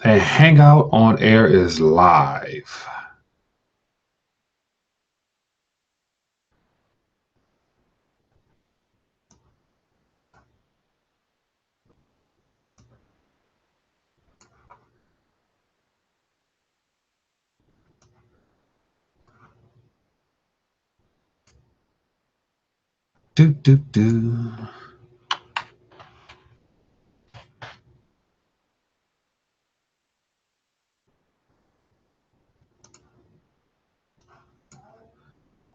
And Hangout on Air is live. Do, do, do.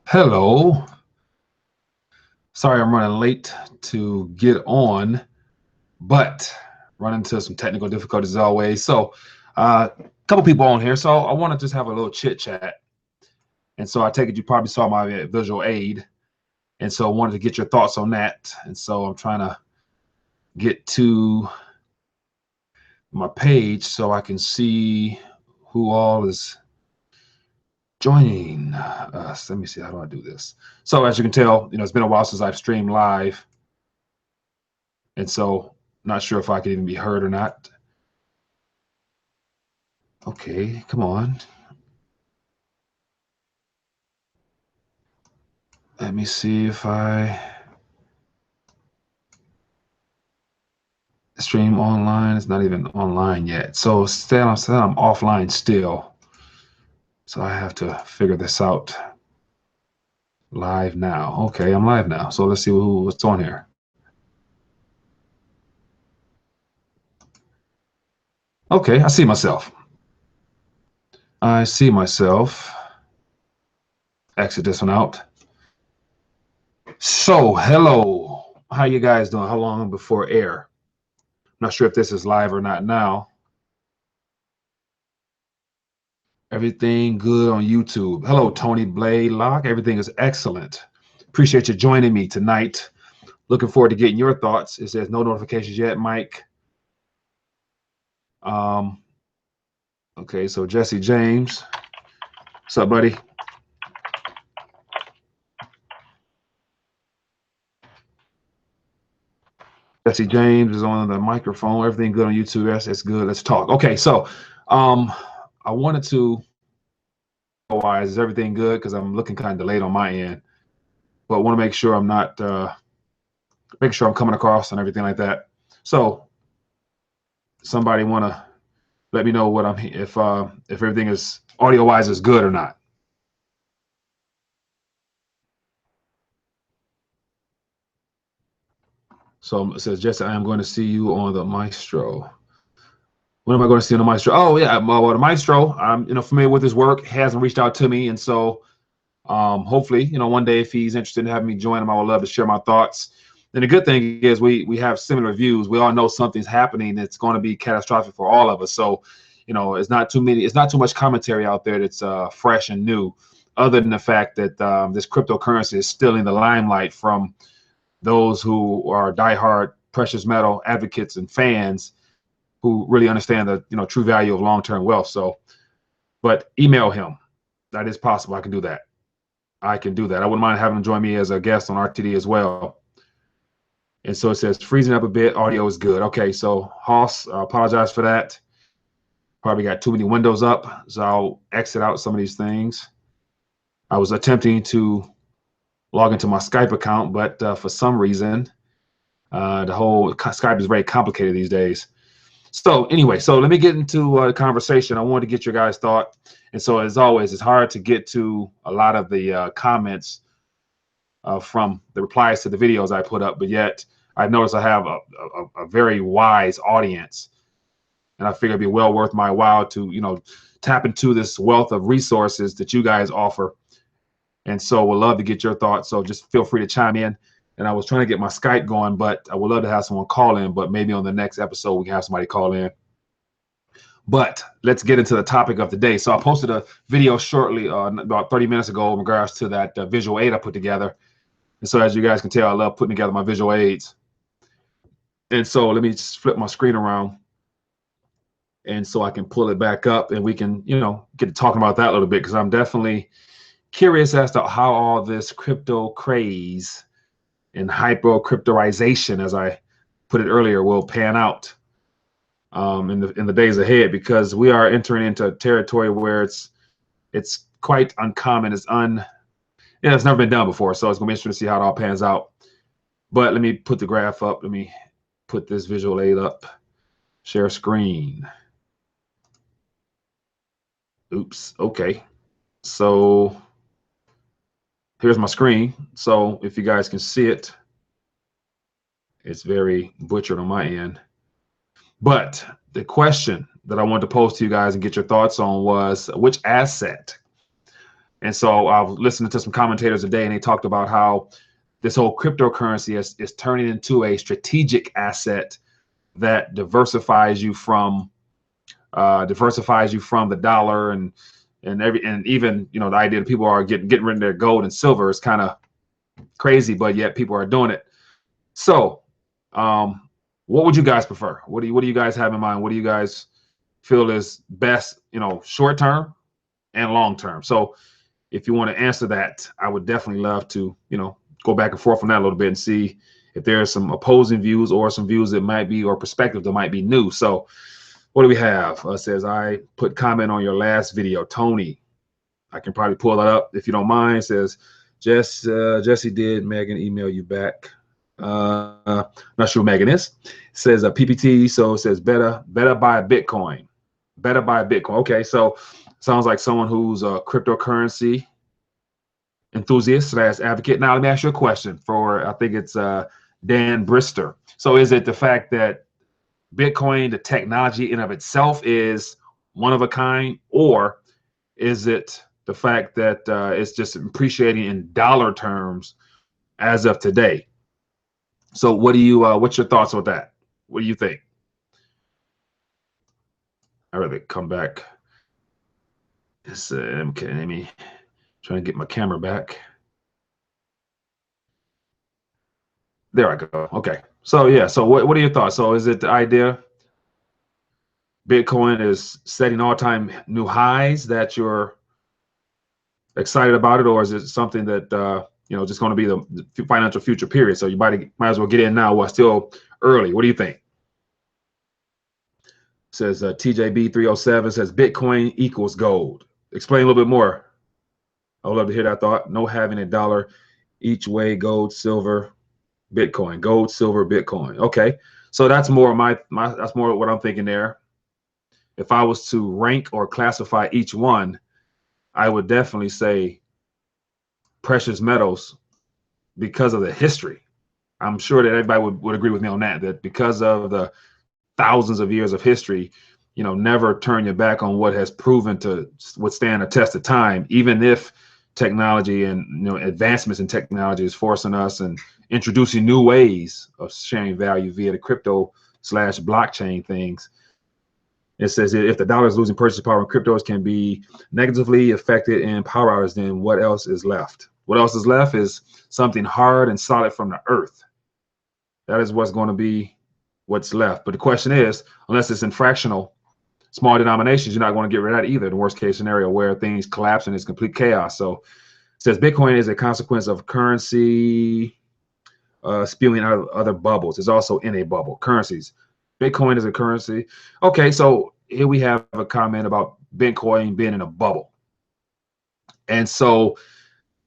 Hello. Sorry I'm running late to get on, but run into some technical difficulties as always. So, a couple people on here. So, I want to just have a little chit chat. And so, I take it you probably saw my visual aid. And so, I wanted to get your thoughts on that. And so, I'm trying to get to my page so I can see who all is joining us. Let me see, how do I do this? So as you can tell, it's been a while since I've streamed live. And so not sure if I can even be heard or not. Okay, come on. Let me see if I stream online. It's not even online yet. So still, I'm offline still. So I have to figure this out. Live now. Okay, I'm live now. So let's see what's on here. Okay, I see myself. I see myself. Exit this one out. So, hello. How you guys doing? How long before air? I'm not sure if this is live or not now. Everything good on YouTube. Hello, Tony Blaylock. Everything is excellent. Appreciate you joining me tonight. Looking forward to getting your thoughts. It says no notifications yet, Mike. Okay, so Jesse James. What's up, buddy? Jesse James is on the microphone. Everything good on YouTube. Yes, it's good. Let's talk. Okay, so I wanted to wise, is everything good? Because I'm looking kind of delayed on my end, but want to make sure I'm not make sure I'm coming across and everything like that. So somebody want to let me know what I'm if everything is audio wise is good or not. So it says, Jesse, I am going to see you on the Maestro. When am I going to see on the Maestro? Oh yeah, well, the Maestro, I'm familiar with his work. He hasn't reached out to me, and so hopefully, one day if he's interested in having me join him, I would love to share my thoughts. And the good thing is we have similar views. We all know something's happening that's going to be catastrophic for all of us. So, it's not too much commentary out there that's fresh and new, other than the fact that this cryptocurrency is stealing the limelight from those who are diehard precious metal advocates and fans who really understand the true value of long-term wealth. So, but email him. That is possible. I can do that. I can do that. I wouldn't mind having him join me as a guest on RTD as well. And so it says freezing up a bit. Audio is good. Okay, so Hoss, I apologize for that. Probably got too many windows up, so I'll exit out some of these things. I was attempting to log into my Skype account, but for some reason, the whole Skype is very complicated these days. So anyway, so let me get into the conversation. I wanted to get your guys' thought. And so as always, it's hard to get to a lot of the comments from the replies to the videos I put up, but yet I've noticed I have a very wise audience. And I figure it'd be well worth my while to, tap into this wealth of resources that you guys offer. And so we'd love to get your thoughts. So just feel free to chime in. And I was trying to get my Skype going, but I would love to have someone call in, but maybe on the next episode, we can have somebody call in. But let's get into the topic of the day. So I posted a video shortly, about 30 minutes ago, in regards to that visual aid I put together. And so as you guys can tell, I love putting together my visual aids. And so let me just flip my screen around. And so I can pull it back up and we can, get to talking about that a little bit, because I'm definitely curious as to how all this crypto craze and hyper cryptoization, as I put it earlier, will pan out. in the days ahead, because we are entering into territory where it's quite uncommon. It's never been done before, so it's gonna be interesting to see how it all pans out. But let me put the graph up. Let me put this visual aid up. Share screen. Oops. Okay. So here's my screen. So if you guys can see it, it's very butchered on my end. But the question that I wanted to pose to you guys and get your thoughts on was which asset. And so I was listening to some commentators today, and they talked about how this whole cryptocurrency is turning into a strategic asset that diversifies you from the dollar, and even the idea that people are getting rid of their gold and silver is kind of crazy, but yet people are doing it. So what would you guys prefer? What do you guys have in mind? What do you guys feel is best, short term and long term? So if you want to answer that, I would definitely love to, go back and forth on that a little bit and see if there are some opposing views or some views that might be, or perspectives that might be new. So what do we have? Says, I put comment on your last video. Tony, I can probably pull that up if you don't mind. Says, Jesse, did Megan email you back? Not sure who Megan is. Says a PPT. So it says better buy Bitcoin. Better buy Bitcoin. Okay, so sounds like someone who's a cryptocurrency enthusiast / advocate. Now let me ask you a question for, I think it's Dan Brister. So is it the fact that Bitcoin, the technology in of itself, is one of a kind, or is it the fact that it's just appreciating in dollar terms as of today? So what do you what's your thoughts on that? What do you think? I'd rather come back. It's okay, let me try to get my camera back. There I go. Okay. So yeah, so what are your thoughts? So is it the idea Bitcoin is setting all-time new highs that you're excited about it, or is it something that just going to be the financial future period? So you might as well get in now while still early. What do you think? Says TJB 307 says Bitcoin equals gold. Explain a little bit more. I would love to hear that thought. No having a dollar each way, gold, silver, Bitcoin, gold, silver, Bitcoin. Okay, so that's more that's more what I'm thinking there. If I was to rank or classify each one, I would definitely say precious metals, because of the history. I'm sure that everybody would agree with me on that because of the thousands of years of history, never turn your back on what has proven to withstand a test of time, even if technology and advancements in technology is forcing us and introducing new ways of sharing value via the crypto / blockchain things. It says if the dollar is losing purchasing power and cryptos can be negatively affected in power hours, then what else is left? What else is left is something hard and solid from the earth. That is what's going to be what's left. But the question is, unless it's in fractional, small denominations, you're not going to get rid of that either. The worst case scenario where things collapse and it's complete chaos. So it says Bitcoin is a consequence of currency spewing out of other bubbles. It's also in a bubble. Currencies. Bitcoin is a currency. Okay, so here we have a comment about Bitcoin being in a bubble. And so,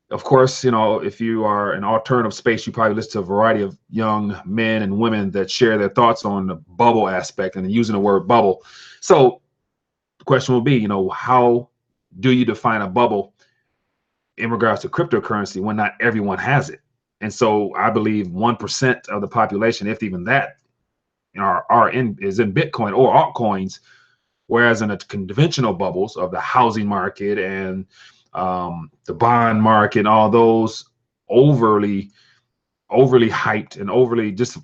of course, if you are an alternative space, you probably listen to a variety of young men and women that share their thoughts on the bubble aspect and using the word bubble. So the question will be, how do you define a bubble in regards to cryptocurrency when not everyone has it? And so I believe 1% of the population, if even that, is in Bitcoin or altcoins, whereas in the conventional bubbles of the housing market and the bond market, all those overly hyped and overly just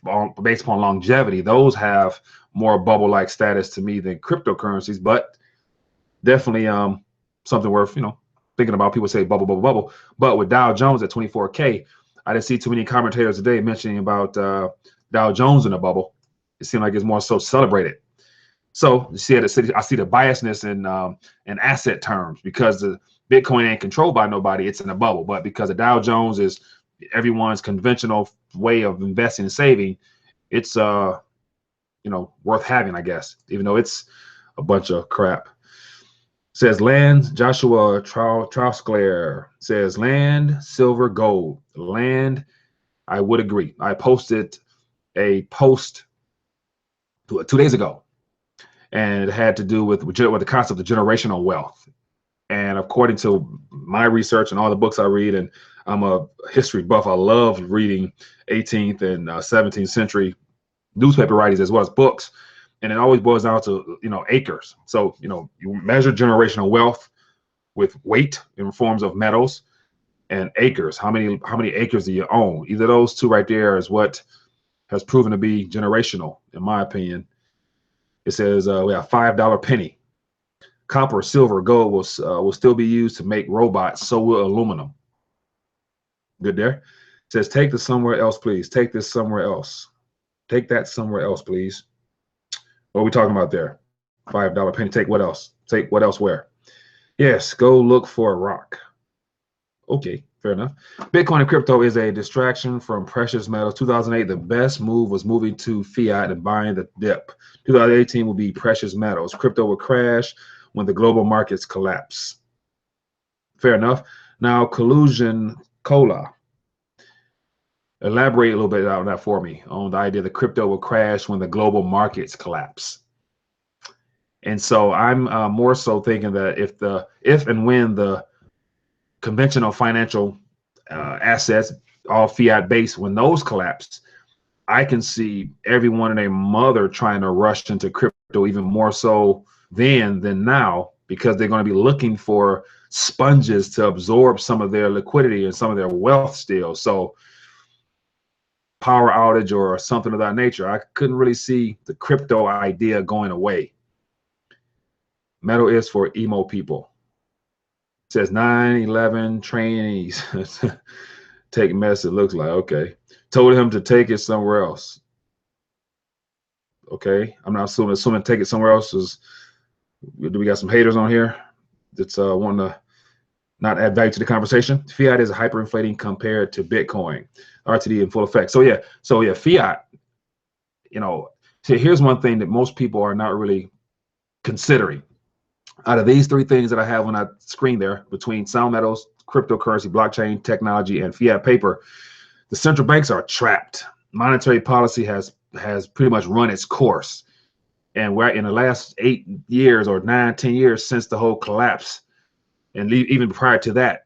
based upon longevity, those have more bubble-like status to me than cryptocurrencies. But definitely something worth thinking about. People say bubble, bubble, bubble, but with Dow Jones at 24K, I didn't see too many commentators today mentioning about Dow Jones in a bubble. It seemed like it's more so celebrated. So you see, I see the biasness in asset terms, because the Bitcoin ain't controlled by nobody. It's in a bubble. But because the Dow Jones is everyone's conventional way of investing and saving, it's worth having, I guess, even though it's a bunch of crap. Says land, Joshua Trousclair says land, silver, gold. Land, I would agree. I posted a post 2 days ago, and it had to do with the concept of generational wealth. And according to my research and all the books I read, and I'm a history buff, I love reading 18th and 17th century newspaper writings as well as books. And it always boils down to, acres. So, you measure generational wealth with weight in forms of metals and acres. How many acres do you own? Either those two right there is what has proven to be generational, in my opinion. It says we have $5 penny. Copper, silver, gold will still be used to make robots. So will aluminum. Good there. It says take this somewhere else, please. Take this somewhere else. Take that somewhere else, please. What are we talking about there? $5 penny. Take what else? Take what else where? Yes, go look for a rock. Okay, fair enough. Bitcoin and crypto is a distraction from precious metals. 2008, the best move was moving to fiat and buying the dip. 2018 will be precious metals. Crypto will crash when the global markets collapse. Fair enough. Now, collusion cola. Elaborate a little bit on that for me, on the idea that crypto will crash when the global markets collapse. And so I'm more so thinking that if and when the conventional financial assets, all fiat based, when those collapse, I can see everyone and their mother trying to rush into crypto even more so then than now, because they're going to be looking for sponges to absorb some of their liquidity and some of their wealth still. So power outage or something of that nature, I couldn't really see the crypto idea going away. Metal is for emo people. It says 9/11 trainees take mess. It looks like, okay. Told him to take it somewhere else. Okay, I'm not assuming take it somewhere else is. Do we got some haters on here that's want to not add value to the conversation? Fiat is hyperinflating compared to Bitcoin. RTD in full effect. So yeah, fiat. So here's one thing that most people are not really considering. Out of these three things that I have on that screen there, between sound metals, cryptocurrency, blockchain technology, and fiat paper, the central banks are trapped. Monetary policy has pretty much run its course. And we're in the last 8 years or 9, 10 years since the whole collapse, and even prior to that,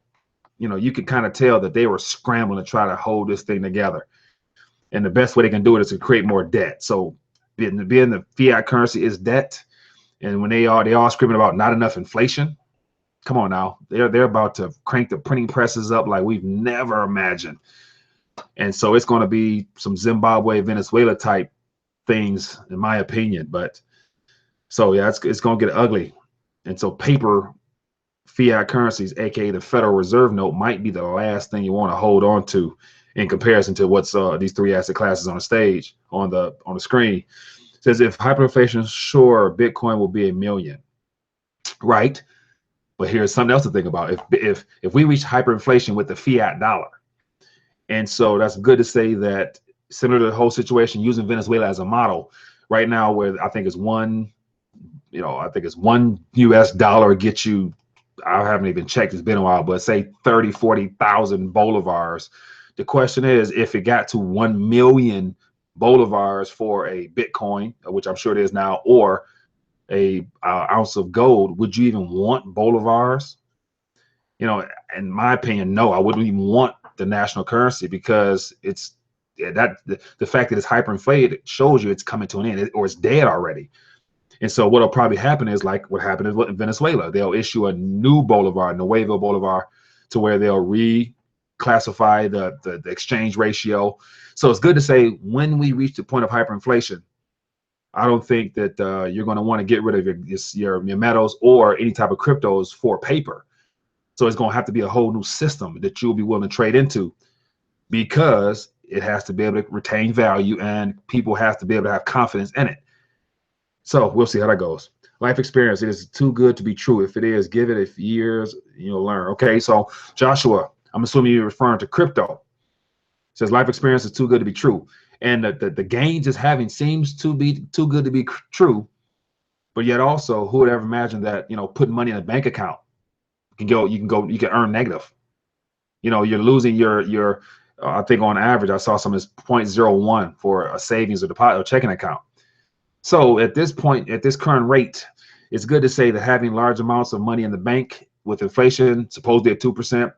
you could kind of tell that they were scrambling to try to hold this thing together. And the best way they can do it is to create more debt. So being the fiat currency is debt. And when they all screaming about not enough inflation, come on now, they're about to crank the printing presses up like we've never imagined. And so it's going to be some Zimbabwe, Venezuela type things, in my opinion. But so yeah, it's going to get ugly. And so paper fiat currencies, aka the Federal Reserve note, might be the last thing you want to hold on to in comparison to what's these three asset classes on the stage on the screen. It says if hyperinflation, sure, Bitcoin will be 1 million, right? But here's something else to think about. If we reach hyperinflation with the fiat dollar, and so that's good to say that similar to the whole situation using Venezuela as a model right now, where I think it's one US dollar gets you, I haven't even checked, it's been a while, but say 30, 40,000 bolivars. The question is, if it got to 1 million bolivars for a Bitcoin, which I'm sure it is now, or a ounce of gold, would you even want bolivars? In my opinion, no, I wouldn't even want the national currency, because it's the fact that it's hyperinflated shows you it's coming to an end, or it's dead already. And so what'll probably happen is like what happened in Venezuela. They'll issue a new bolivar, Nuevo Bolivar, to where they'll reclassify the exchange ratio. So it's good to say when we reach the point of hyperinflation, I don't think that you're going to want to get rid of your metals or any type of cryptos for paper. So it's going to have to be a whole new system that you'll be willing to trade into, because it has to be able to retain value and people have to be able to have confidence in it. So we'll see how that goes. Life experience, it is too good to be true. If it is, give it a few years, you'll learn. Okay, so Joshua, I'm assuming you're referring to crypto. It says life experience is too good to be true. and the gains it's having seems to be too good to be true. But yet also, who would ever imagine that, you know, putting money in a bank account you can earn negative. You know, you're losing your I think on average I saw some as 0.01 for a savings or deposit or checking account. So at this point, at this current rate, it's good to say that having large amounts of money in the bank with inflation supposedly at 2%,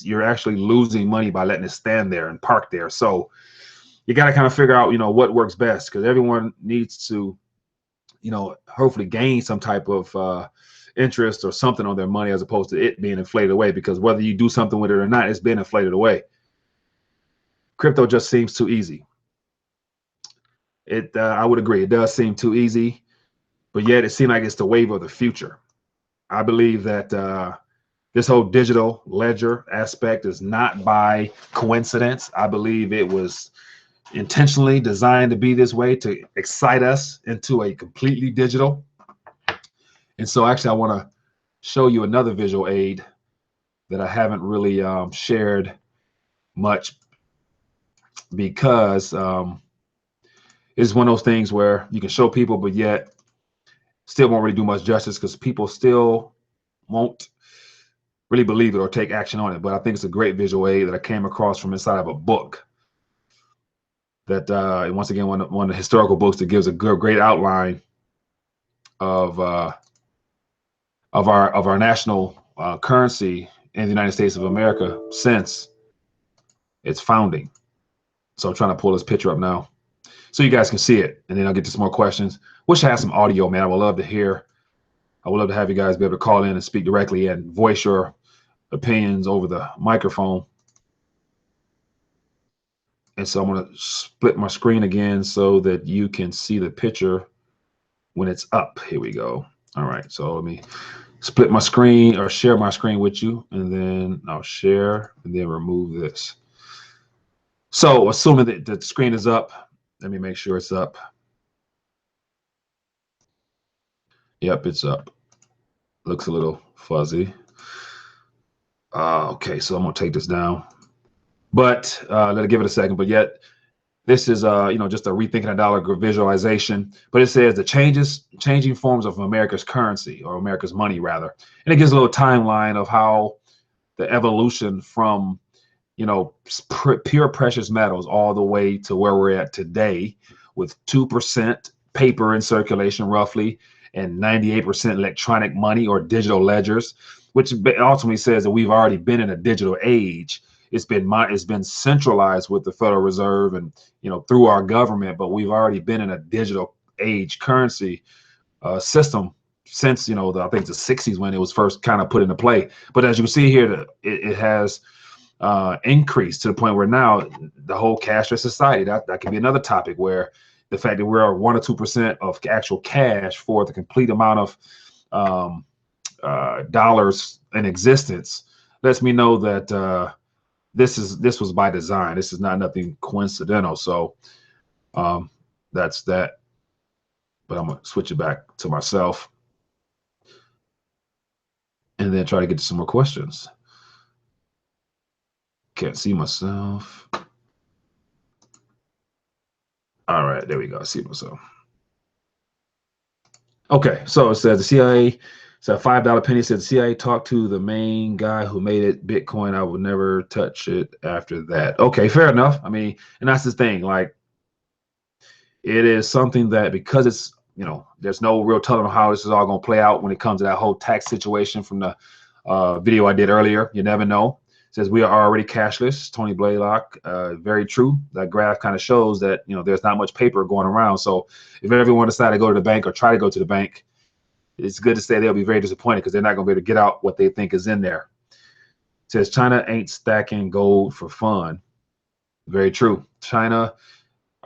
you're actually losing money by letting it stand there and park there. So you got to kind of figure out, you know, what works best, because everyone needs to, you know, hopefully gain some type of interest or something on their money as opposed to it being inflated away, because whether you do something with it or not, it's been inflated away. Crypto just seems too easy. I would agree. It does seem too easy, but yet it seems like it's the wave of the future. I believe that this whole digital ledger aspect is not by coincidence. I believe it was intentionally designed to be this way to excite us into a completely digital. And so actually I want to show you another visual aid that I haven't really shared much, because it's one of those things where you can show people, but yet still won't really do much justice, because people still won't really believe it or take action on it. But I think it's a great visual aid that I came across from inside of a book that once again, one of the historical books that gives a great outline of our national currency in the United States of America since its founding. So I'm trying to pull this picture up now so you guys can see it, and then I'll get to some more questions. Wish I had some audio, man. I would love to hear. I would love to have you guys be able to call in and speak directly and voice your opinions over the microphone. And so I'm going to split my screen again so that you can see the picture when it's up. Here we go. All right. So let me split my screen or share my screen with you, and then I'll share and then remove this. So assuming that the screen is up, let me make sure it's up. Yep, it's up. Looks a little fuzzy. Okay, so I'm gonna take this down, but let it give it a second. But yet, this is you know, just a rethinking a dollar visualization. But it says the changing forms of America's currency, or America's money rather, and it gives a little timeline of how the evolution from, you know, pure precious metals all the way to where we're at today, with 2% paper in circulation roughly, and 98% electronic money or digital ledgers, which ultimately says that we've already been in a digital age. It's been centralized with the Federal Reserve and, you know, through our government, but we've already been in a digital age currency system since, you know, I think the 60s when it was first kind of put into play. But as you can see here, it has increased to the point where now the whole cashless society, that can be another topic, where the fact that we're 1 or 2% of actual cash for the complete amount of dollars in existence lets me know that this was by design. This is not nothing coincidental. So that's that. But I'm gonna switch it back to myself and then try to get to some more questions. Can't see myself. All right, there we go. I see myself. Okay, so it says the CIA, so a $5 penny said the CIA talked to the main guy who made it Bitcoin. I would never touch it after that. Okay, fair enough. I mean, and that's the thing. Like, it is something that, because it's, you know, there's no real telling how this is all going to play out when it comes to that whole tax situation from the video I did earlier. You never know. It says we are already cashless. Tony Blaylock, very true. That graph kind of shows that, you know, there's not much paper going around. So if everyone decided to go to the bank or try to go to the bank, it's good to say they'll be very disappointed, because they're not going to be able to get out what they think is in there. It says China ain't stacking gold for fun. Very true. China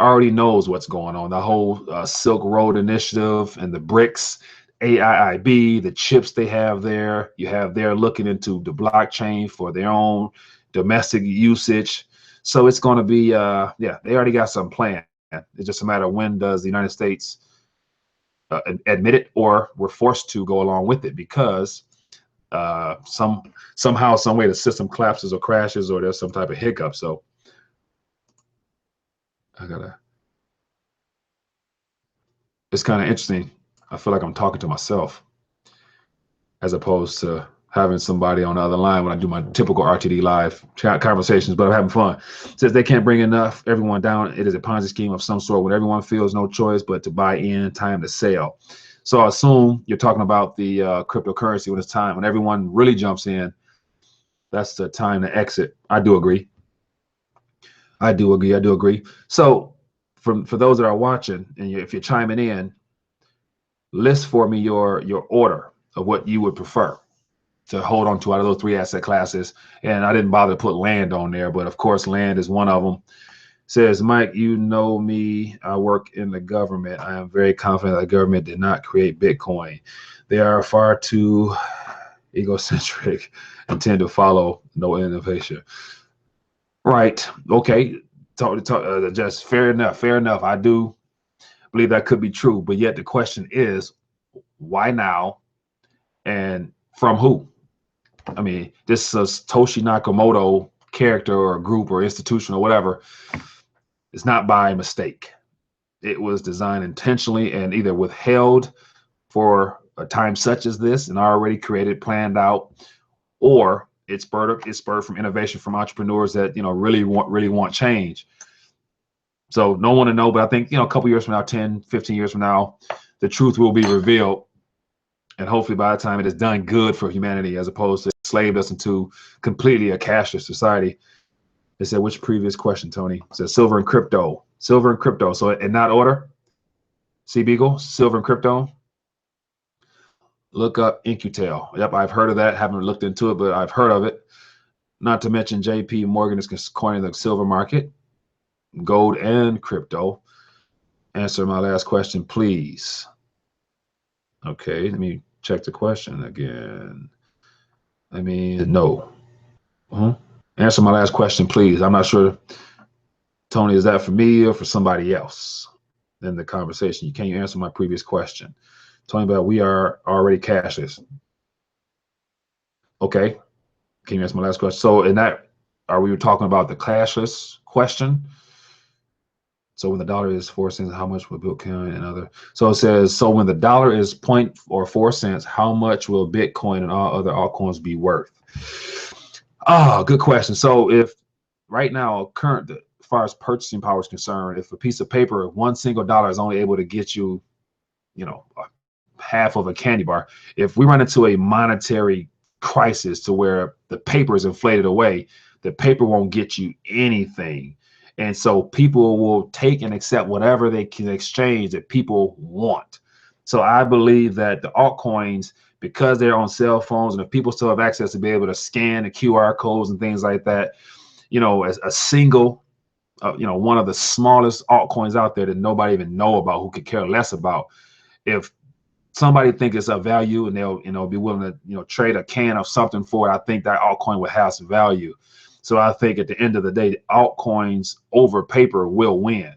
already knows what's going on. The whole Silk Road initiative and the BRICS, AIIB, the chips they have there. You have they're looking into the blockchain for their own domestic usage. So it's going to be, yeah, they already got some plan. It's just a matter of when does the United States admit it, or we're forced to go along with it, because somehow, some way the system collapses or crashes, or there's some type of hiccup. So I gotta it's kind of interesting. I feel like I'm talking to myself as opposed to having somebody on the other line when I do my typical RTD live chat conversations, but I'm having fun. It says they can't bring everyone down. It is a Ponzi scheme of some sort when everyone feels no choice but to buy in, time to sell. So I assume you're talking about the cryptocurrency when it's time, when everyone really jumps in, that's the time to exit. I do agree. I do agree. So for those that are watching, and if you're chiming in, list for me your order of what you would prefer to hold on to out of those three asset classes. And I didn't bother to put land on there, but of course land is one of them. Says, Mike, you know me, I work in the government. I am very confident the government did not create Bitcoin. They are far too egocentric and tend to follow no innovation. Right. Okay. Just fair enough. I do believe that could be true, but yet the question is, why now and from who? I mean, this is Satoshi Nakamoto character or group or institution or whatever. It's not by mistake. It was designed intentionally and either withheld for a time such as this and already created, planned out, or it's spurred from innovation from entrepreneurs that really want change. So no one to know, but I think a couple years from now, 10, 15 years from now, the truth will be revealed. And hopefully by the time it is done good for humanity, as opposed to enslaved us into completely a cashless society. They said, which previous question, Tony? It said silver and crypto. Silver and crypto. So in that order, C Beagle, silver and crypto. Look up InQtel. Yep, I've heard of that. Haven't looked into it, but I've heard of it. Not to mention JP Morgan is coining the silver market, gold and crypto. Answer my last question, please. Okay, let me check the question again. I mean, no. Answer my last question, please. I'm not sure, Tony, is that for me or for somebody else in the conversation? Can you answer my previous question? Tony, but we are already cashless. Okay. Can you answer my last question? So in that, are we talking about the cashless question? So when the dollar is 4 cents, how much will Bitcoin and other? So it says, so when the dollar is 0.4 cents, how much will Bitcoin and all other altcoins be worth? Good question. So if right now, as far as purchasing power is concerned, if a piece of paper, one single dollar is only able to get you, half of a candy bar. If we run into a monetary crisis to where the paper is inflated away, the paper won't get you anything. And so people will take and accept whatever they can exchange that people want. So I believe that the altcoins, because they're on cell phones and if people still have access to be able to scan the QR codes and things like that, as a single, one of the smallest altcoins out there that nobody even know about, who could care less about. If somebody think it's of value and they'll be willing to trade a can of something for it, I think that altcoin will have some value. So I think at the end of the day, altcoins over paper will win.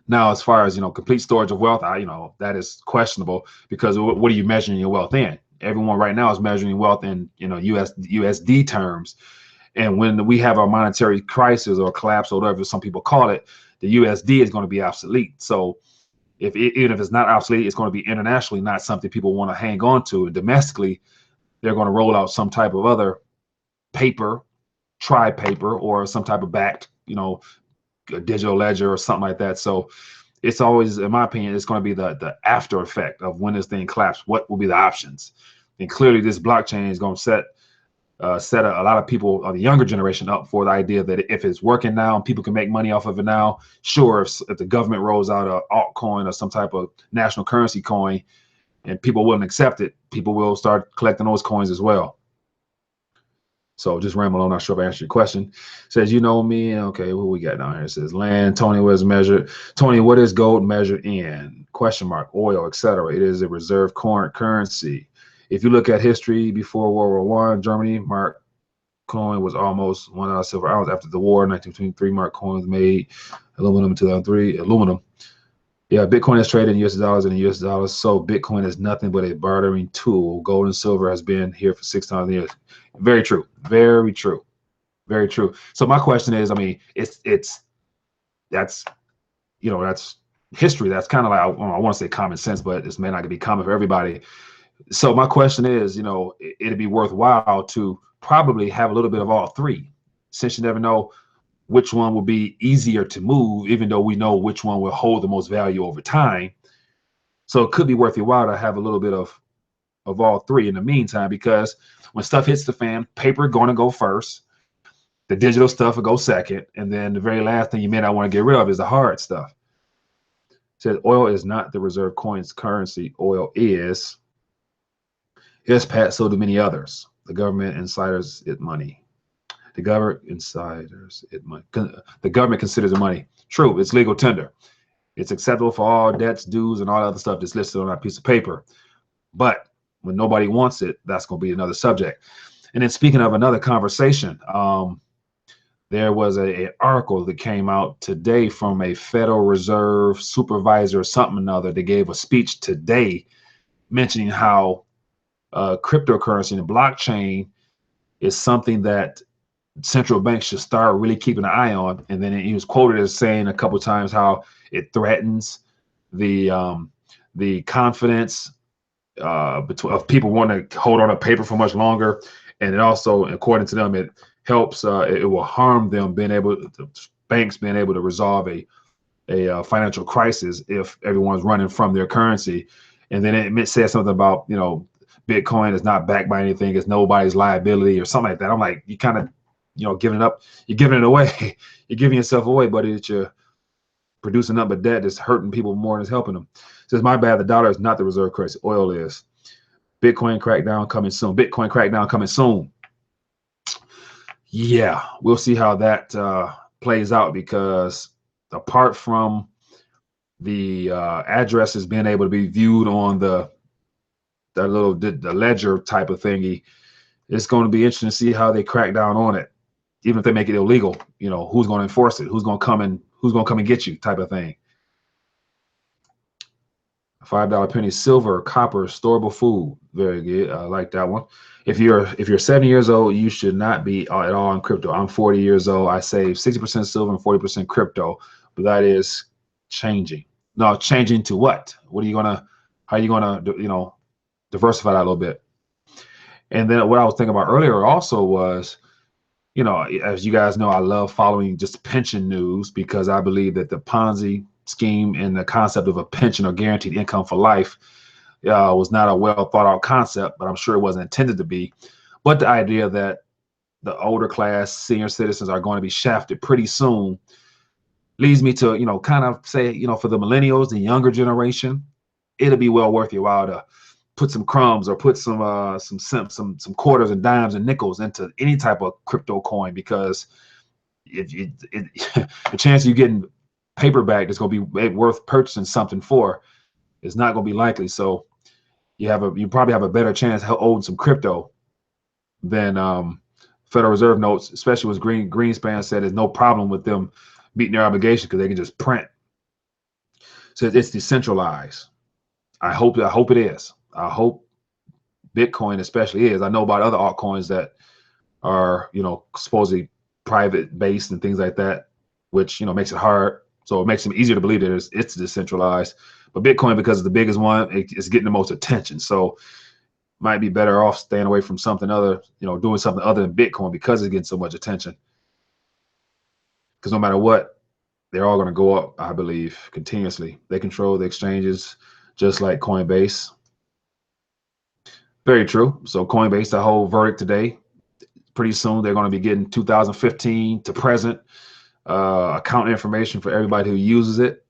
Now, as far as complete storage of wealth, that is questionable, because what are you measuring your wealth in? Everyone right now is measuring wealth in USD terms, and when we have our monetary crisis or collapse or whatever some people call it, the USD is going to be obsolete. So even if it's not obsolete, it's going to be internationally not something people want to hang on to, and domestically, they're going to roll out some type of other paper, tri-paper, or some type of backed, a digital ledger or something like that. So it's always, in my opinion, it's going to be the after effect of when this thing collapses. What will be the options? And clearly, this blockchain is going to set a lot of people, the younger generation, up for the idea that if it's working now and people can make money off of it now, sure, if the government rolls out an altcoin or some type of national currency coin and people wouldn't accept it, people will start collecting those coins as well. So just ramble on, not sure if I answered your question. Says, you know me. Okay, what we got down here? It says land. Tony, what is measured? Tony, what is gold measured in? Question mark, oil, etc. It is a reserve currency. If you look at history before World War I, Germany mark coin was almost $1 silver ounce. After the war, 1923 mark coins made. Aluminum in 2003. Aluminum. Yeah, Bitcoin is traded in US dollars and in US dollars. So Bitcoin is nothing but a bartering tool. Gold and silver has been here for 6,000 years. Very true. Very true. Very true. So my question is, I mean, that's history that's kind of like, I want to say common sense, but this may not be common for everybody. So my question is, it'd be worthwhile to probably have a little bit of all three, since you never know which one will be easier to move, even though we know which one will hold the most value over time. So it could be worth your while to have a little bit of all three in the meantime, because when stuff hits the fan, paper going to go first, the digital stuff will go second, and then the very last thing you may not want to get rid of is the hard stuff. It says oil is not the reserve coin's currency. Oil is. Yes, Pat, so do many others. The government insiders it money. The government insiders it money. The government considers it money. True, it's legal tender. It's acceptable for all debts, dues, and all other stuff that's listed on that piece of paper. But when nobody wants it, that's going to be another subject. And then speaking of another conversation, there was an article that came out today from a Federal Reserve supervisor or something or another that gave a speech today mentioning how cryptocurrency and blockchain is something that central banks should start really keeping an eye on. And then he was quoted as saying a couple of times how it threatens the confidence of people wanting to hold on to paper for much longer, and it also, according to them, it helps. It will harm them banks being able to resolve a financial crisis if everyone's running from their currency. And then it said something about Bitcoin is not backed by anything, it's nobody's liability or something like that. I'm like, you kind of giving it up, you're giving it away, you're giving yourself away, buddy. That you're producing nothing but debt that's hurting people more than it's helping them. It says, my bad, the dollar is not the reserve currency, oil is. Bitcoin crackdown coming soon. Bitcoin crackdown coming soon. Yeah, we'll see how that plays out, because apart from the addresses being able to be viewed on the ledger type of thingy, it's going to be interesting to see how they crack down on it. Even if they make it illegal, who's going to enforce it? Who's going to come and get you type of thing. $5 penny, silver, copper, storable food. Very good. I like that one. If you're 70 years old, you should not be at all in crypto. I'm 40 years old. I save 60% silver and 40% crypto, but that is changing. No, changing to what? How are you gonna diversify that a little bit? And then what I was thinking about earlier also was, as you guys know, I love following just pension news, because I believe that the Ponzi scheme and the concept of a pension or guaranteed income for life was not a well thought out concept, but I'm sure it wasn't intended to be. But the idea that the older class senior citizens are going to be shafted pretty soon leads me to, kind of say, for the millennials, the younger generation, it'll be well worth your while to put some crumbs or put some quarters and dimes and nickels into any type of crypto coin, because the chance of you getting paperback that's going to be worth purchasing something for is not going to be likely. So you probably have a better chance of owning some crypto than Federal Reserve notes, especially what Greenspan said there's no problem with them meeting their obligation because they can just print. So it's decentralized. I hope it is. I hope Bitcoin especially is. I know about other altcoins that are, supposedly private based and things like that, which, makes it hard. So it makes it easier to believe that it's decentralized. But Bitcoin, because it's the biggest one, it's getting the most attention. So might be better off staying away from something other, doing something other than Bitcoin, because it's getting so much attention. Because no matter what, they're all going to go up, I believe, continuously. They control the exchanges just like Coinbase. Very true. So Coinbase, the whole verdict today, pretty soon they're going to be getting 2015 to present account information for everybody who uses it.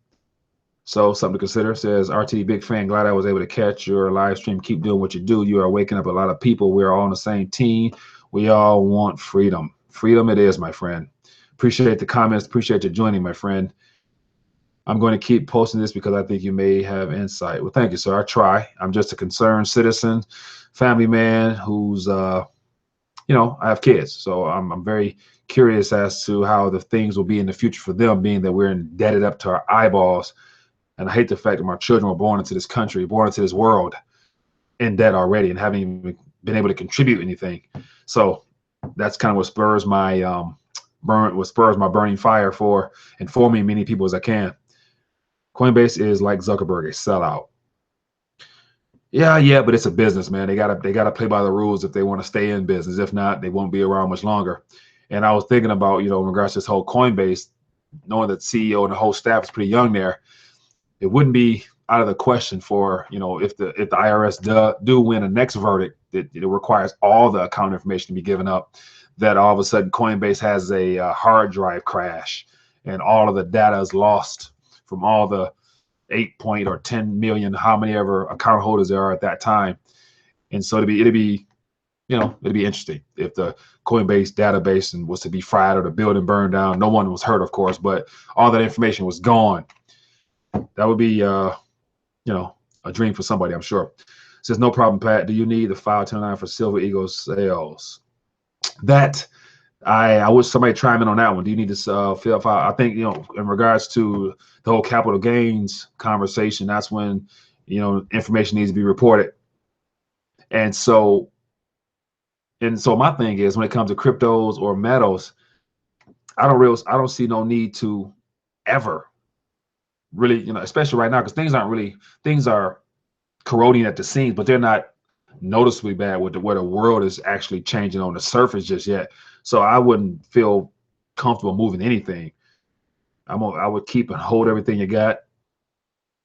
So something to consider. Says RTD, big fan, glad I was able to catch your live stream. Keep doing what you do. You are waking up a lot of people. We're all on the same team. We all want freedom. Freedom it is, my friend. Appreciate the comments. Appreciate you joining, my friend. I'm going to keep posting this because I think you may have insight. Well, thank you, sir. I try. I'm just a concerned citizen, family man who's I have kids, so I'm very curious as to how the things will be in the future for them, being that we're indebted up to our eyeballs. And I hate the fact that my children were born into this country, born into this world in debt already, and haven't even been able to contribute anything. So that's kind of what spurs my burning fire for informing many people as I can. Coinbase is like Zuckerberg, a sellout. Yeah, but it's a business, man. They gotta play by the rules if they want to stay in business. If not, they won't be around much longer. And I was thinking about, in regards to this whole Coinbase, knowing that CEO and the whole staff is pretty young there, it wouldn't be out of the question for, if the IRS do win a next verdict that it requires all the account information to be given up, that all of a sudden Coinbase has a hard drive crash and all of the data is lost from all the 8 or 10 million, how many ever account holders there are at that time. And so it'd be interesting if the Coinbase database and was to be fried or the building burned down. No one was hurt, of course, but all that information was gone. That would be, a dream for somebody, I'm sure. Says, no problem, Pat. Do you need the file 1009 for Silver Eagle sales? That I wish somebody chime in on that one. Do you need to fill file? I think, in regards to the whole capital gains conversation, that's when, information needs to be reported. And so my thing is, when it comes to cryptos or metals, I don't see no need to ever really, especially right now, because things are corroding at the seams, but they're not noticeably bad with where the world is actually changing on the surface just yet. So I wouldn't feel comfortable moving anything. I would keep and hold everything you got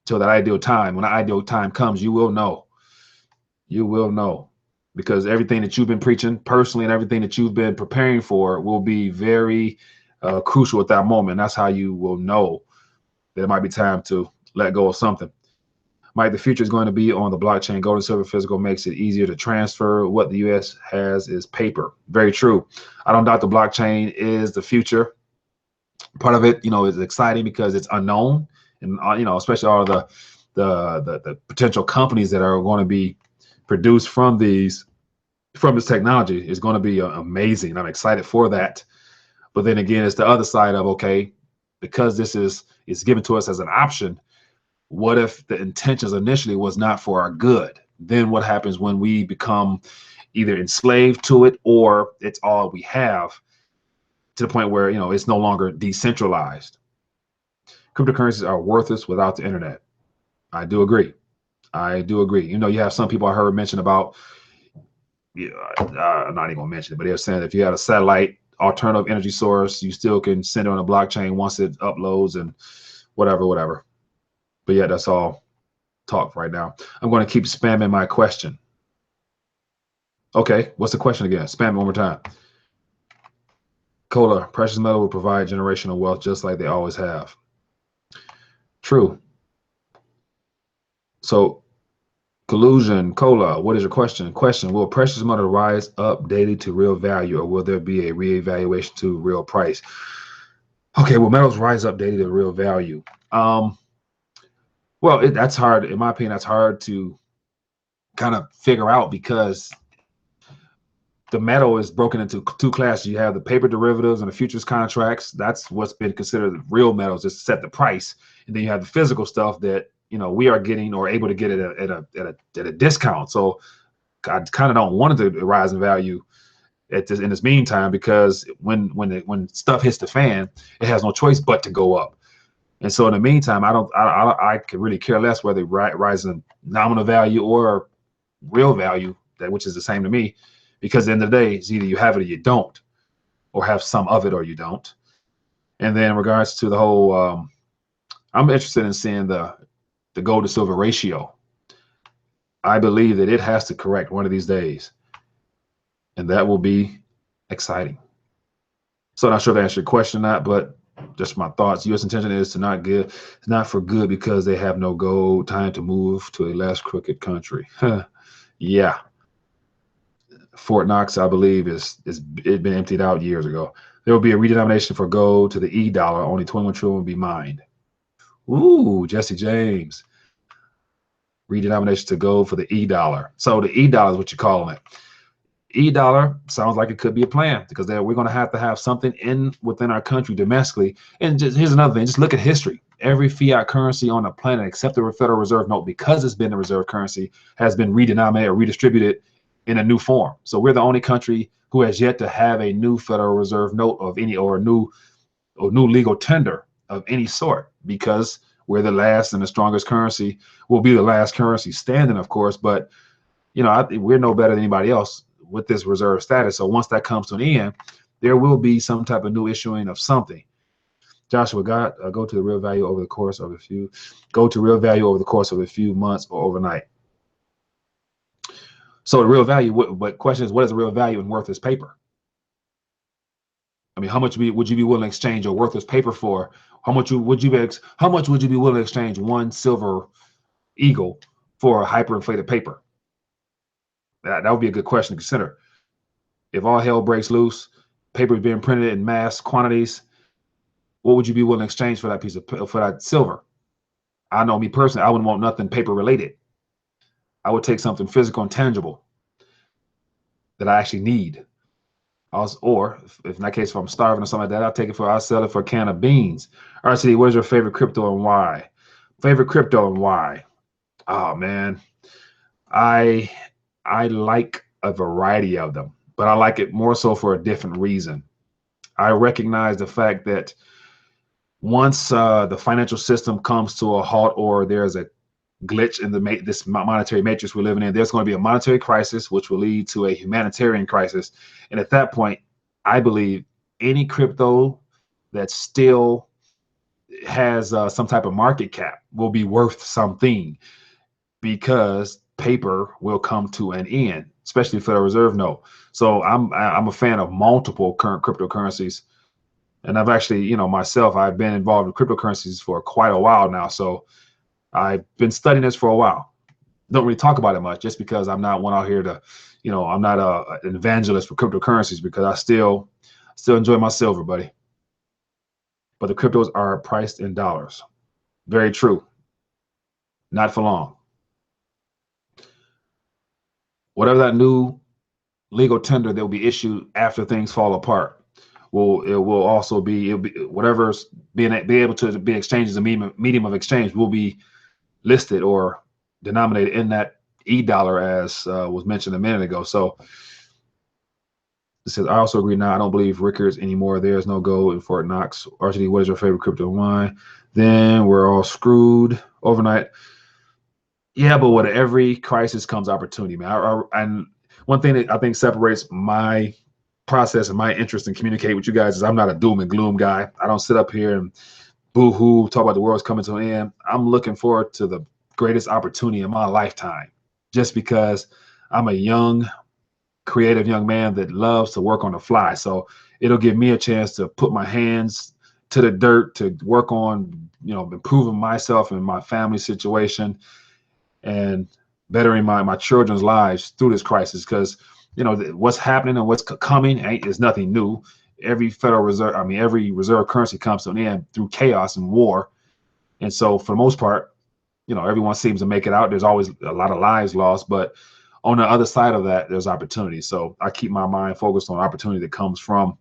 till that ideal time. When the ideal time comes, you will know. You will know, because everything that you've been preaching personally and everything that you've been preparing for will be very crucial at that moment. That's how you will know that it might be time to let go of something. Mike, the future is going to be on the blockchain. Gold and silver physical makes it easier to transfer. What the U.S. has is paper. Very true. I don't doubt the blockchain is the future. Part of it, is exciting because it's unknown, and especially all of the potential companies that are going to be produced from this technology is going to be amazing. I'm excited for that. But then again, it's the other side of, okay, because this is given to us as an option. What if the intentions initially was not for our good? Then what happens when we become either enslaved to it or it's all we have, to the point where, it's no longer decentralized? Cryptocurrencies are worthless without the internet. I do agree. You have some people I heard mention about, I'm not even gonna mention it, but they're saying if you have a satellite alternative energy source, you still can send it on a blockchain once it uploads and whatever. But yeah, that's all talk right now. I'm going to keep spamming my question. Okay, what's the question again? Spam it one more time. Cola, precious metal will provide generational wealth just like they always have. True. So, collusion, Cola, what is your question? Question, will precious metal rise up daily to real value, or will there be a reevaluation to real price? Okay, will metals rise up daily to real value? Well, that's hard. In my opinion, that's hard to kind of figure out, because the metal is broken into two classes. You have the paper derivatives and the futures contracts. That's what's been considered real metals, just to set the price. And then you have the physical stuff that we are getting or able to get at a discount. So I kind of don't want it to rise in value in this meantime, because when stuff hits the fan, it has no choice but to go up. And so in the meantime, I could really care less whether it rises in nominal value or real value, which is the same to me, because at the end of the day, it's either you have it or you don't, or have some of it or you don't. And then in regards to the whole, I'm interested in seeing the gold to silver ratio. I believe that it has to correct one of these days, and that will be exciting. So not sure if I answered your question or not, but just my thoughts. U.S. intention is to not for good, because they have no gold. Time to move to a less crooked country. Yeah. Fort Knox, I believe, it been emptied out years ago. There will be a redenomination for gold to the $. Only 21 trillion will be mined. Ooh, Jesse James. Redenomination to gold for the $. So the $, is what you're calling it. $. Sounds like it could be a plan, because we're going to have something within our country domestically. And here's another thing. Just look at history. Every fiat currency on the planet, except the Federal Reserve note, because it's been a reserve currency, has been redenominated or redistributed in a new form. So we're the only country who has yet to have a new Federal Reserve note of any, or a new legal tender of any sort, because We're the last and the strongest currency. Will be the last currency standing, of course, but I think we're no better than anybody else with this reserve status. So once that comes to an end, there will be some type of new issuing of something. Joshua, go to real value over the course of a few months or overnight. So the real value, but question is, what is the real value in worthless paper? I mean, how much would you be willing to exchange your worthless paper for? How much would you be willing to exchange one silver eagle for a hyperinflated paper? That would be a good question to consider. If all hell breaks loose, paper is being printed in mass quantities, what would you be willing to exchange for that silver? I know me personally, I wouldn't want nothing paper related. I would take something physical and tangible that I actually need. Or if in that case, if I'm starving or something like that, I'll sell it for a can of beans. RTD, what is your favorite crypto and why? Favorite crypto and why? Oh man, I like a variety of them, but I like it more so for a different reason. I recognize the fact that once the financial system comes to a halt, or there's a glitch in this monetary matrix we're living in, there's going to be a monetary crisis, which will lead to a humanitarian crisis. And at that point, I believe any crypto that still has some type of market cap will be worth something, because paper will come to an end, especially Federal Reserve note. So I'm a fan of multiple current cryptocurrencies. And I've actually, myself, I've been involved in cryptocurrencies for quite a while now. So I've been studying this for a while. Don't really talk about it much, just because I'm not one out here to, I'm not an evangelist for cryptocurrencies, because I still enjoy my silver, buddy. But the cryptos are priced in dollars. Very true. Not for long. Whatever that new legal tender that will be issued after things fall apart, it'll be whatever's be able to be exchanged as a medium of exchange will be listed or denominated in that $, as was mentioned a minute ago. So it says, I also agree now. I don't believe Rickards anymore. There's no gold in Fort Knox. RTD, what is your favorite crypto and why? Then we're all screwed overnight. Yeah, but with every crisis comes opportunity, man. And one thing that I think separates my process and my interest in communicating with you guys is I'm not a doom and gloom guy. I don't sit up here and boo-hoo, talk about the world's coming to an end. I'm looking forward to the greatest opportunity in my lifetime, just because I'm a young, creative young man that loves to work on the fly. So it'll give me a chance to put my hands to the dirt, to work on, improving myself and my family situation, and bettering my children's lives through this crisis. Because what's happening and what's coming is nothing new. Every every reserve currency comes to an end through chaos and war. And so for the most part, everyone seems to make it out. There's always a lot of lives lost, but on the other side of that, there's opportunity. So I keep my mind focused on opportunity that comes from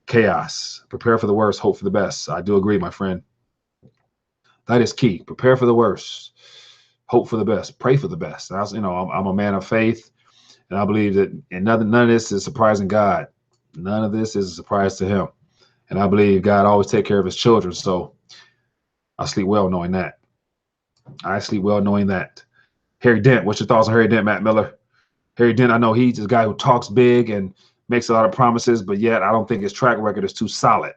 chaos. Prepare for the worst, hope for the best. I do agree, my friend. That is key. Prepare for the worst, hope for the best, pray for the best. I'm a man of faith, and I believe that none of this is surprising God. None of this is a surprise to him. And I believe God always take care of his children. So I sleep well knowing that. Harry Dent, what's your thoughts on Harry Dent, Matt Miller? Harry Dent, I know he's this guy who talks big and makes a lot of promises, but yet I don't think his track record is too solid.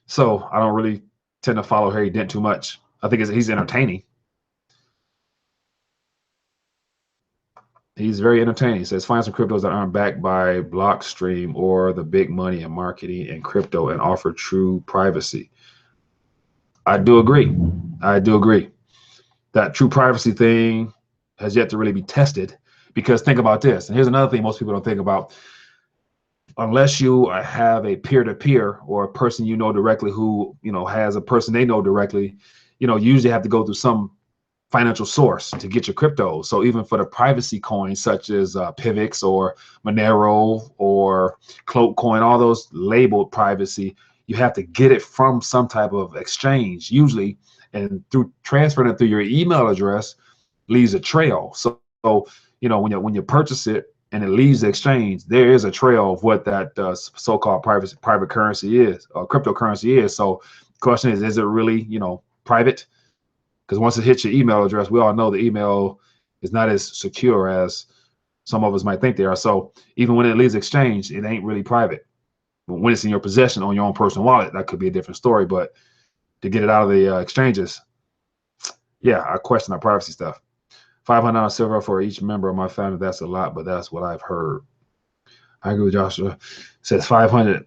So I don't really tend to follow Harry Dent too much. I think he's entertaining. He's very entertaining. He says, find some cryptos that aren't backed by Blockstream or the big money and marketing and crypto and offer true privacy. I do agree. That true privacy thing has yet to really be tested, because think about this. And here's another thing most people don't think about. Unless you have a peer-to-peer or a person directly who, has a person they know directly, you usually have to go through some financial source to get your crypto. So even for the privacy coins such as Pivx or Monero or Cloak Coin, all those labeled privacy, you have to get it from some type of exchange usually, and through transferring it through your email address leaves a trail. So when you purchase it and it leaves the exchange, there is a trail of what that so-called private currency is, or cryptocurrency is. So the question is it really private, because once it hits your email address, we all know the email is not as secure as some of us might think they are. So even when it leaves exchange, it ain't really private. When it's in your possession on your own personal wallet, that could be a different story. But to get it out of the exchanges, yeah, I question our privacy stuff. $500 silver for each member of my family. That's a lot, but that's what I've heard. I agree with Joshua. Says 500.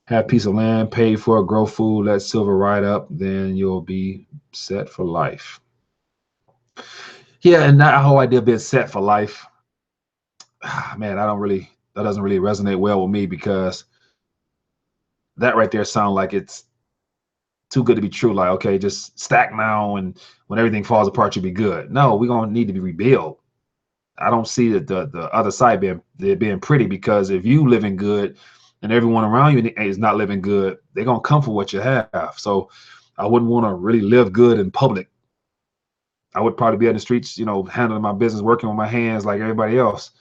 Have a piece of land, paid for, grow food, let silver ride up, then you'll be set for life. Yeah, and that whole idea of being set for life, man, that doesn't really resonate well with me, because that right there sounds like it's too good to be true. Like, okay, just stack now, and when everything falls apart, you'll be good. No, we're gonna need to be rebuilt. I don't see the other side being pretty, because if you living good and everyone around you is not living good, they're gonna come for what you have. So I wouldn't want to really live good in public. I would probably be in the streets, handling my business, working with my hands like everybody else,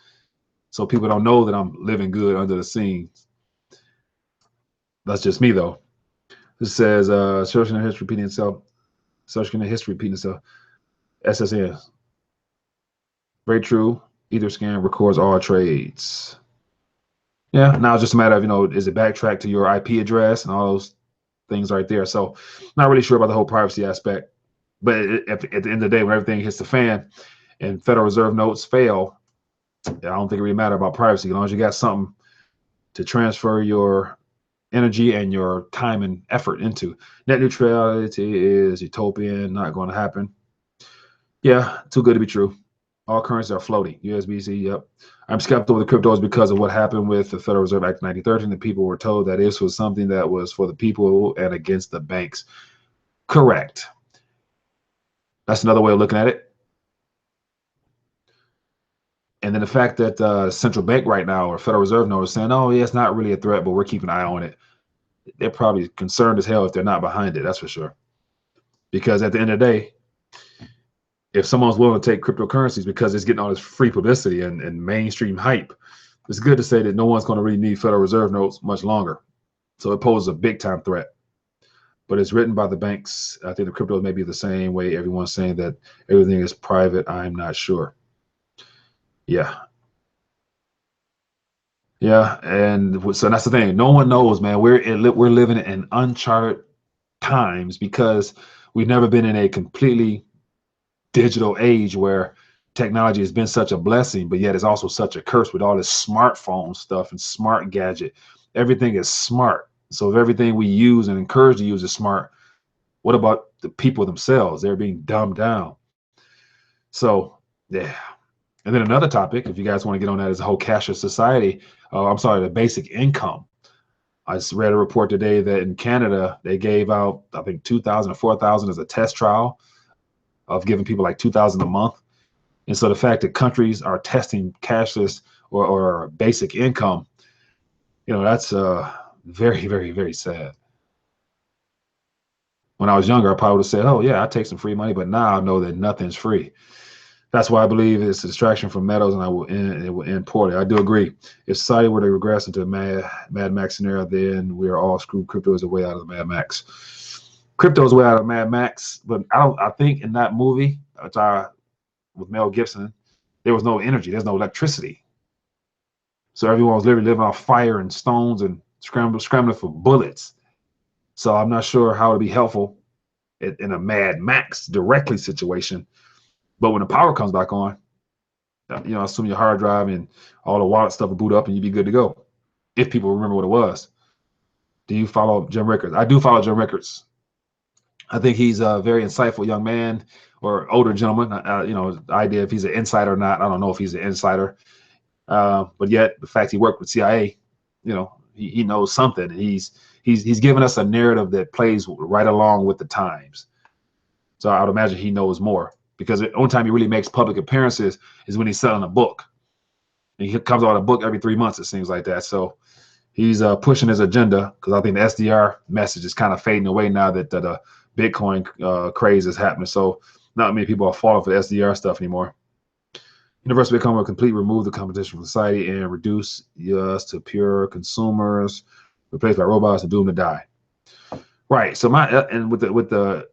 so people don't know that I'm living good under the scenes. That's just me, though. This says, searching the history repeating itself. Searching the history repeating itself. SSN. Very true. Either scan records all trades. Yeah, now it's just a matter of, is it backtracked to your IP address and all those things right there. So not really sure about the whole privacy aspect. But at the end of the day, when everything hits the fan and Federal Reserve notes fail, I don't think it really matters about privacy, as long as you got something to transfer your energy and your time and effort into. Net neutrality is utopian, not going to happen. Yeah, too good to be true. All currencies are floating. USBC, yep. I'm skeptical with the cryptos because of what happened with the Federal Reserve Act 1913. The people were told that this was something that was for the people and against the banks. Correct. That's another way of looking at it. And then the fact that central bank right now, or Federal Reserve note, is saying, oh, yeah, it's not really a threat, but we're keeping an eye on it. They're probably concerned as hell if they're not behind it. That's for sure. Because at the end of the day, if someone's willing to take cryptocurrencies because it's getting all this free publicity and mainstream hype, it's good to say that no one's going to really need Federal Reserve notes much longer. So it poses a big time threat. But it's written by the banks. I think the cryptos may be the same way. Everyone's saying that everything is private. I'm not sure. Yeah. Yeah. And so that's the thing. No one knows, man. We're living in uncharted times because we've never been in a completely digital age where technology has been such a blessing, but yet it's also such a curse with all this smartphone stuff and smart gadget. Everything is smart. So if everything we use and encourage to use is smart, what about the people themselves? They're being dumbed down. So yeah. And then another topic, if you guys want to get on that, is the whole cashless society. The basic income. I just read a report today that in Canada, they gave out, I think, 2,000 or 4,000 as a test trial of giving people like 2,000 a month. And so the fact that countries are testing cashless or basic income, that's very, very, very sad. When I was younger, I probably would have said, oh, yeah, I'd take some free money. But now I know that nothing's free. That's why I believe it's a distraction from metals, and it will end poorly. I do agree. If society were to regress into Mad Max scenario, then we are all screwed. Crypto is the way out of the Mad Max. Crypto is the way out of Mad Max, but I think in that movie, with Mel Gibson, there was no energy. There's no electricity. So everyone was literally living off fire and stones and scrambling for bullets. So I'm not sure how it'd be helpful in a Mad Max directly situation. But when the power comes back on, assume your hard drive and all the wallet stuff will boot up and you'd be good to go. If people remember what it was. Do you follow Jim Rickards? I do follow Jim Rickards. I think he's a very insightful young man or older gentleman. The idea if he's an insider or not, I don't know if he's an insider. But yet the fact he worked with CIA, he knows something. He's given us a narrative that plays right along with the times. So I would imagine he knows more. Because the only time he really makes public appearances is when he's selling a book. And he comes out a book every 3 months, it seems like that. So he's pushing his agenda, because I think the SDR message is kind of fading away now that the Bitcoin craze is happening. So not many people are falling for the SDR stuff anymore. Universal Bitcoin will completely remove the competition from society and reduce us to pure consumers, replaced by robots, and doomed to die. Right. So with the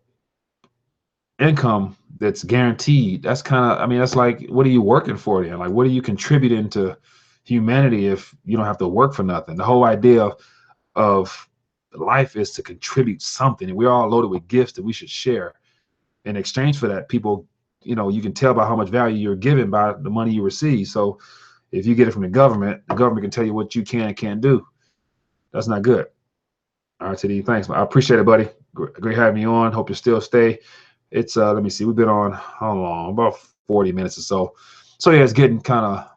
income that's guaranteed, that's kind of, I mean, that's like, what are you working for then? Like, what are you contributing to humanity if you don't have to work for nothing? The whole idea of life is to contribute something, and we're all loaded with gifts that we should share. In exchange for that, people, you can tell by how much value you're given by the money you receive. So if you get it from the government can tell you what you can and can't do. That's not good. RTD, thanks. I appreciate it, buddy. Great having you on. Hope you still stay. It's let me see, we've been on how long? About 40 minutes or so. So yeah, it's getting kind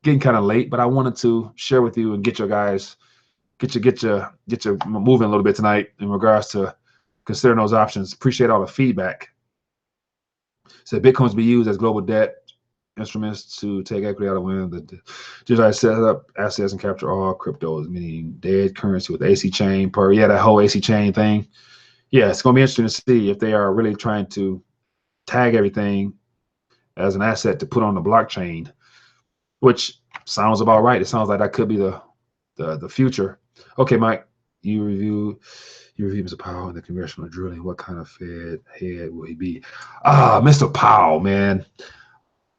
of late, but I wanted to share with you and get your guys get you moving a little bit tonight in regards to considering those options. Appreciate all the feedback. So Bitcoins be used as global debt instruments to take equity out of women. Just I set up assets and capture all cryptos, meaning dead currency with AC chain per. Yeah, that whole AC chain thing. Yeah, it's gonna be interesting to see if they are really trying to tag everything as an asset to put on the blockchain, which sounds about right. It sounds like that could be the future. Okay, Mike, you review Mr. Powell and the congressional drilling. What kind of Fed head will he be? Mr. Powell, man.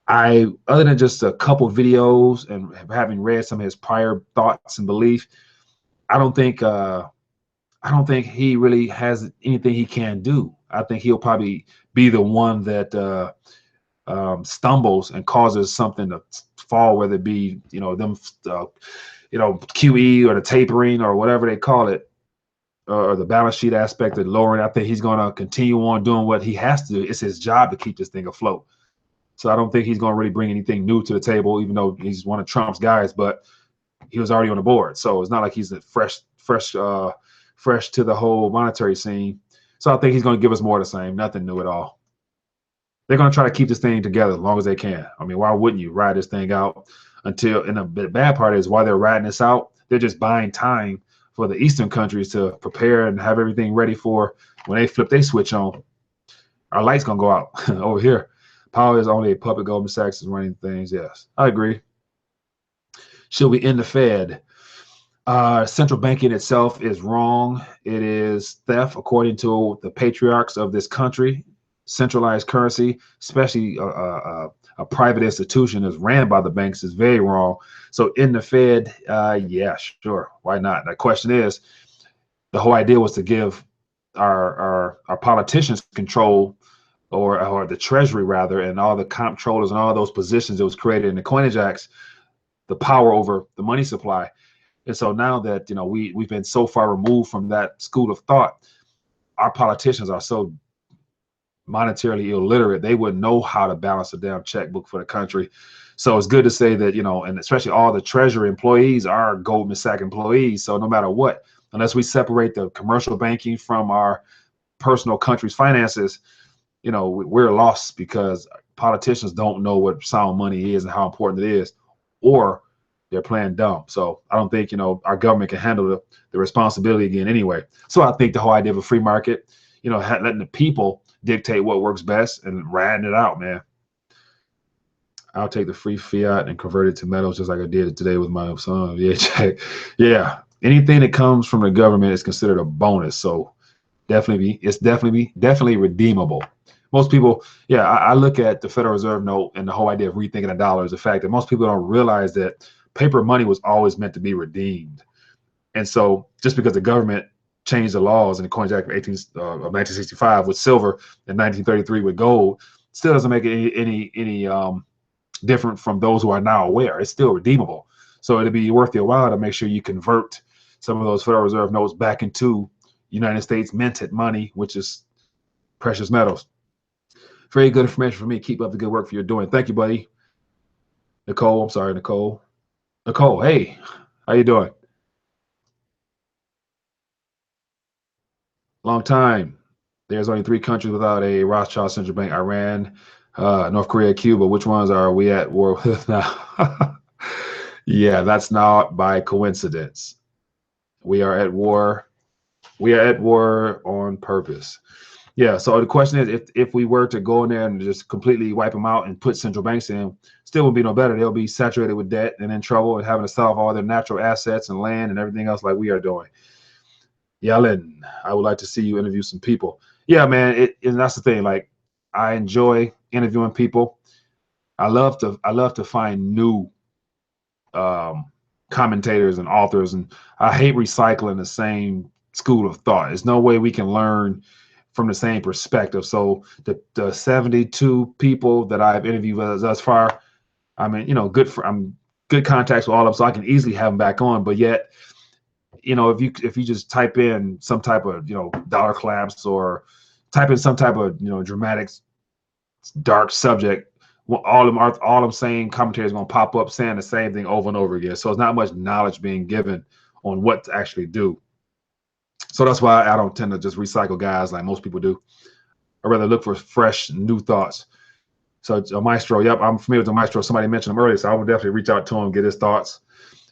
Other than just a couple videos and having read some of his prior thoughts and belief, I don't think he really has anything he can do. I think he'll probably be the one that stumbles and causes something to fall, whether it be QE or the tapering or whatever they call it, or the balance sheet aspect of lowering. I think he's going to continue on doing what he has to do. It's his job to keep this thing afloat. So I don't think he's going to really bring anything new to the table, even though he's one of Trump's guys, but he was already on the board. So it's not like he's fresh to the whole monetary scene. So I think he's going to give us more of the same, nothing new at all. They're going to try to keep this thing together as long as they can. I mean, why wouldn't you ride this thing out until, and the bad part is while they're riding this out, they're just buying time for the Eastern countries to prepare and have everything ready for when they flip their switch on. Our light's going to go out over here. Powell is only a puppet. Goldman Sachs is running things. Yes, I agree. Should we end the Fed? Central banking itself is wrong. It is theft, according to the patriarchs of this country. Centralized currency, especially a private institution that's ran by the banks, is very wrong. So in the Fed, yeah, sure, why not? The question is, the whole idea was to give our politicians control, or the Treasury rather, and all the comptrollers and all those positions that was created in the Coinage Acts, the power over the money supply. And so now that we've been so far removed from that school of thought, our politicians are so monetarily illiterate, they wouldn't know how to balance a damn checkbook for the country. So it's good to say that, and especially all the Treasury employees are Goldman Sachs employees. So no matter what, unless we separate the commercial banking from our personal country's finances, we're lost because politicians don't know what sound money is and how important it is, or they're playing dumb. So I don't think, our government can handle the responsibility again anyway. So I think the whole idea of a free market, letting the people dictate what works best and riding it out, man. I'll take the free fiat and convert it to metals just like I did today with my son. Yeah. Anything that comes from the government is considered a bonus. So it's definitely redeemable. Most people, I look at the Federal Reserve note and the whole idea of rethinking the dollar is the fact that most people don't realize that paper money was always meant to be redeemed. And so just because the government changed the laws in the Coinage Act of 1965 with silver and 1933 with gold, still doesn't make it any different from those who are now aware. It's still redeemable. So it'd be worth your while to make sure you convert some of those Federal Reserve notes back into United States minted money, which is precious metals. Very good information for me. Keep up the good work you're doing. Thank you, buddy. Nicole, hey, how you doing? Long time. There's only 3 countries without a Rothschild central bank: Iran, North Korea, Cuba. Which ones are we at war with now? Yeah, that's not by coincidence. We are at war. We are at war on purpose. Yeah, so the question is, if we were to go in there and just completely wipe them out and put central banks in, still would be no better. They'll be saturated with debt and in trouble and having to solve all their natural assets and land and everything else like we are doing. Yellen, I would like to see you interview some people. Yeah, man, and that's the thing. Like, I enjoy interviewing people. I love to find new commentators and authors, and I hate recycling the same school of thought. There's no way we can learn from the same perspective. So the 72 people that I've interviewed thus far, I mean, I'm good contacts with all of them, so I can easily have them back on. But yet, if you just type in some type of dollar collapse, or type in some type of dramatic dark subject, well, all them same commentators going to pop up saying the same thing over and over again. So it's not much knowledge being given on what to actually do. So that's why I don't tend to just recycle guys like most people do. I rather look for fresh, new thoughts. So a Maestro, yep, I'm familiar with the Maestro. Somebody mentioned him earlier, so I would definitely reach out to him, get his thoughts.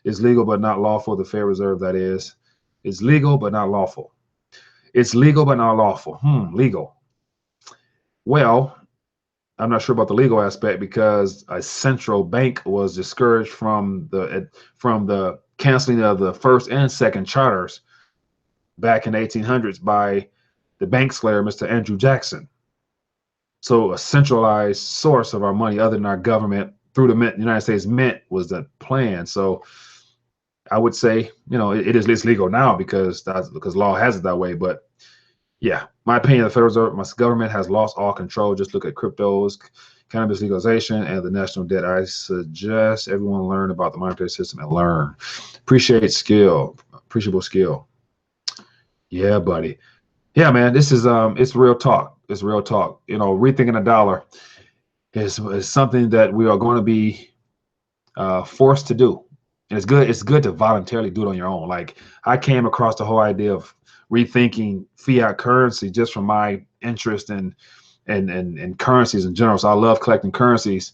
It's legal but not lawful. The Federal Reserve, that is. It's legal but not lawful. It's legal but not lawful. Legal. Well, I'm not sure about the legal aspect, because a central bank was discouraged from the canceling of the first and second charters back in the 1800s by the bank slayer, Mr. Andrew Jackson. So a centralized source of our money other than our government through the Mint, United States Mint, was the plan. So I would say, it's legal now because law has it that way. But yeah, my opinion, the Federal Reserve, my government has lost all control. Just look at cryptos, cannabis legalization, and the national debt. I suggest everyone learn about the monetary system and learn. Appreciable skill. Yeah, buddy. Yeah, man, this is it's real talk. It's real talk. Rethinking the dollar is something that we are going to be forced to do. And it's good to voluntarily do it on your own. Like, I came across the whole idea of rethinking fiat currency just from my interest in currencies in general. So I love collecting currencies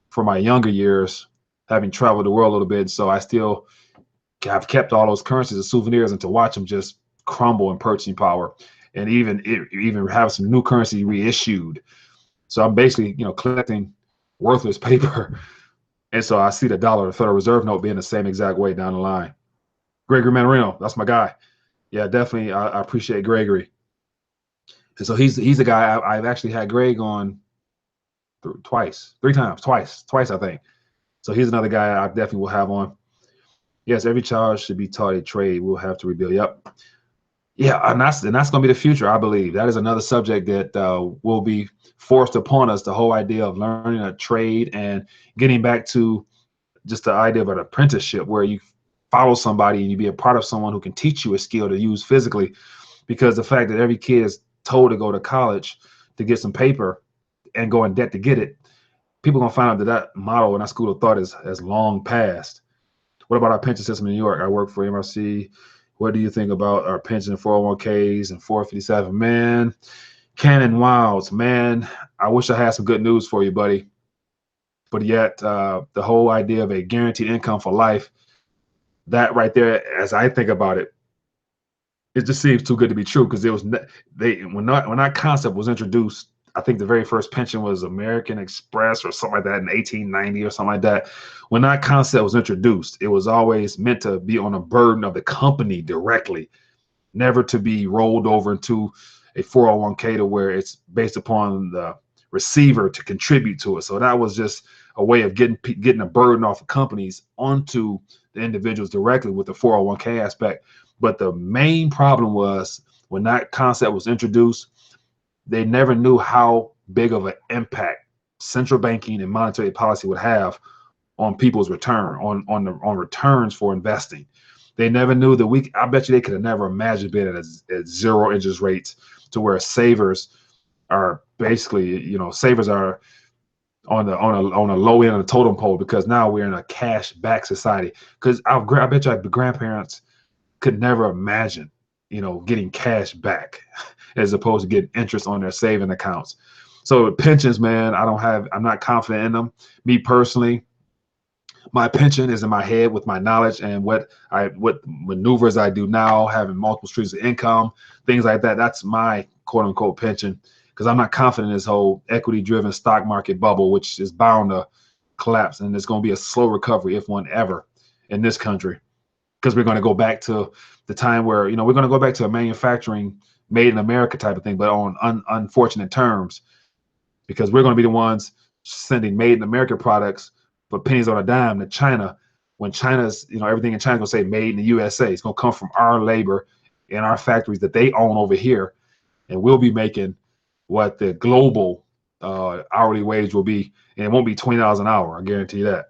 for my younger years, having traveled the world a little bit. So I've kept all those currencies as souvenirs, and to watch them just crumble in purchasing power, and even have some new currency reissued. So I'm basically collecting worthless paper. And so I see the dollar, the Federal Reserve note, being the same exact way down the line. Gregory Manarino, that's my guy. Yeah, definitely. I appreciate Gregory. And so he's a guy I've actually had Greg on twice, I think. So he's another guy I definitely will have on. Yes, every child should be taught a trade. We'll have to rebuild. Yep. Yeah, and that's going to be the future, I believe. That is another subject that will be forced upon us, the whole idea of learning a trade and getting back to just the idea of an apprenticeship, where you follow somebody and you be a part of someone who can teach you a skill to use physically. Because the fact that every kid is told to go to college to get some paper and go in debt to get it, people are going to find out that model and that school of thought has long passed. What about our pension system in New York? I work for MRC. What do you think about our pension, 401ks, and 457? Man, Cannon Wilds, man, I wish I had some good news for you, buddy. But yet, the whole idea of a guaranteed income for life, that right there, as I think about it, it just seems too good to be true. Because when that concept was introduced, I think the very first pension was American Express or something like that in 1890 or something like that. When that concept was introduced, it was always meant to be on a burden of the company directly, never to be rolled over into a 401k to where it's based upon the receiver to contribute to it. So that was just a way of getting a burden off of companies onto the individuals directly with the 401k aspect. But the main problem was when that concept was introduced, they never knew how big of an impact central banking and monetary policy would have on people's return, on returns for investing. They never knew that I bet you they could have never imagined being at zero interest rates, to where savers are basically, savers are on a low end of the totem pole, because now we're in a cash back society. Because I bet you the grandparents could never imagine, getting cash back as opposed to getting interest on their saving accounts. So pensions, man, I'm not confident in them. Me personally, my pension is in my head with my knowledge and what maneuvers I do now, having multiple streams of income, things like that. That's my quote unquote pension, because I'm not confident in this whole equity driven stock market bubble, which is bound to collapse. And it's going to be a slow recovery, if one ever, in this country, because we're going to go back to the time where, we're going to go back to a manufacturing made in America type of thing, but on unfortunate terms. because we're going to be the ones sending made in America products for pennies on a dime to China, when China's, everything in China's going to say made in the USA. It's going to come from our labor in our factories that they own over here, and we'll be making what the global hourly wage will be, and it won't be $20 an hour. I guarantee you that,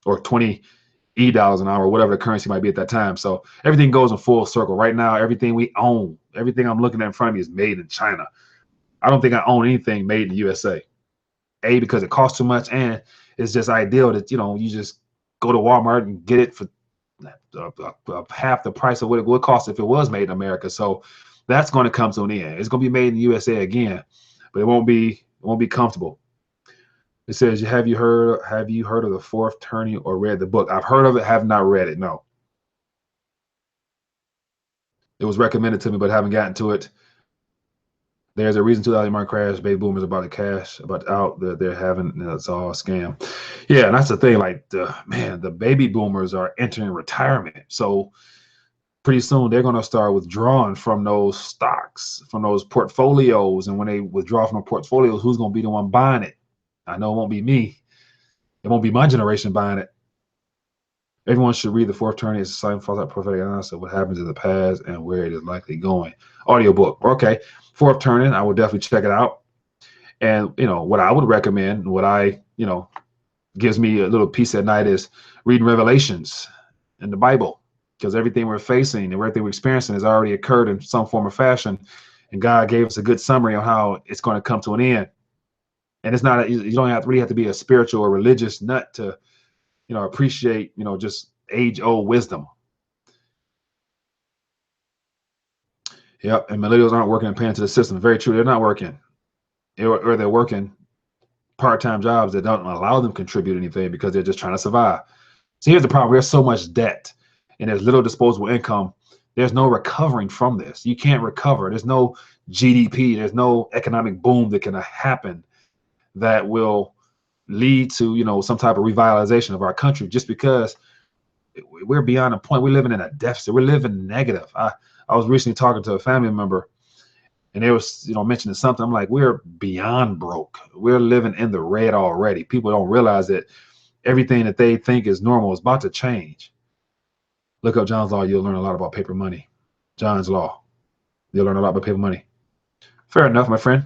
or $20 an hour, whatever the currency might be at that time. So everything goes in full circle. Right now, everything we own, everything I'm looking at in front of me is made in China. I don't think I own anything made in the USA. Because it costs too much, and it's just ideal that you just go to Walmart and get it for half the price of what it would cost if it was made in America. So that's going to come to an end. It's going to be made in the USA again, but it won't be comfortable. It says, have you heard of the fourth turning or read the book? I've heard of it, have not read it. No. It was recommended to me, but haven't gotten to it. There's a reason 2000 market crash. Baby boomers about to cash, about out. They're having, it's all a scam. Yeah, and that's the thing. Like, the baby boomers are entering retirement. So pretty soon they're going to start withdrawing from those stocks, from those portfolios. And when they withdraw from the portfolios, who's going to be the one buying it? I know it won't be me. It won't be my generation buying it. Everyone should read The Fourth Turning. It's a silent false prophetic analysis of what happens in the past and where it is likely going. Audiobook. Okay. Fourth Turning. I will definitely check it out. And, what I would recommend, gives me a little peace at night is reading Revelations in the Bible, because everything we're facing and everything we're experiencing has already occurred in some form or fashion. And God gave us a good summary on how it's going to come to an end. And it's not, you don't really have to be a spiritual or religious nut to, appreciate, just age-old wisdom. Yep, and millennials aren't working and paying to the system. Very true. They're not working, or they're working part-time jobs that don't allow them to contribute anything because they're just trying to survive. So here's the problem. There's so much debt and there's little disposable income. There's no recovering from this. You can't recover. There's no GDP. There's no economic boom that can happen that will lead to, some type of revitalization of our country, just because we're beyond a point. We're living in a deficit. We're living negative. I was recently talking to a family member, and they was, mentioning something. I'm like, we're beyond broke. We're living in the red already. People don't realize that everything that they think is normal is about to change. Look up John's Law. You'll learn a lot about paper money. John's Law. You'll learn a lot about paper money. Fair enough, my friend.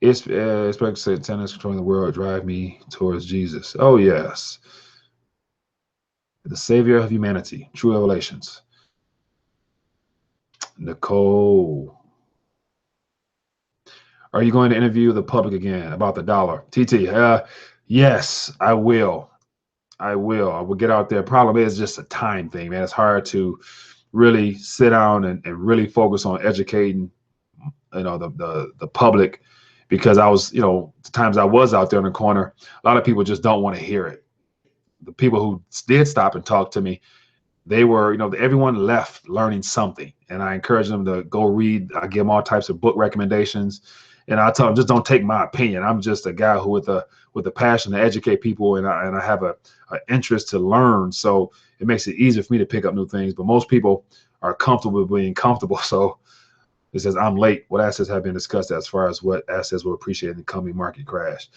It's expected to say tennis controlling the world drive me towards Jesus. Oh, yes. The Savior of humanity. True revelations. Nicole. Are you going to interview the public again about the dollar? TT, yes, I will. I will get out there. Problem is just a time thing, man. It's hard to really sit down and really focus on educating, the public, because I was, the times I was out there in the corner, a lot of people just don't want to hear it. The people who did stop and talk to me, they were, everyone left learning something, and I encourage them to go read. I give them all types of book recommendations, and I tell them, just don't take my opinion. I'm just a guy who with a passion to educate people, and I have an interest to learn. So it makes it easier for me to pick up new things. But most people are comfortable with being comfortable. So it says, I'm late. What assets have been discussed as far as what assets will appreciate in the coming market crash?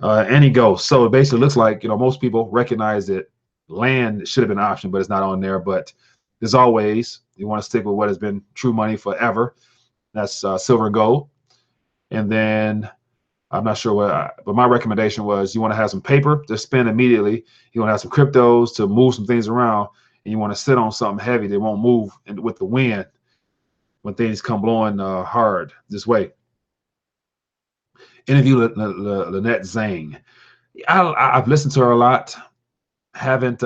And he goes. So it basically looks like, most people recognize that land should have been an option, but it's not on there. But as always, you want to stick with what has been true money forever. That's silver and gold. And then I'm not sure but my recommendation was, you want to have some paper to spend immediately. You want to have some cryptos to move some things around, and you want to sit on something heavy that won't move with the wind when things come blowing hard this way. Interview Lynette Zhang. I've listened to her a lot. Haven't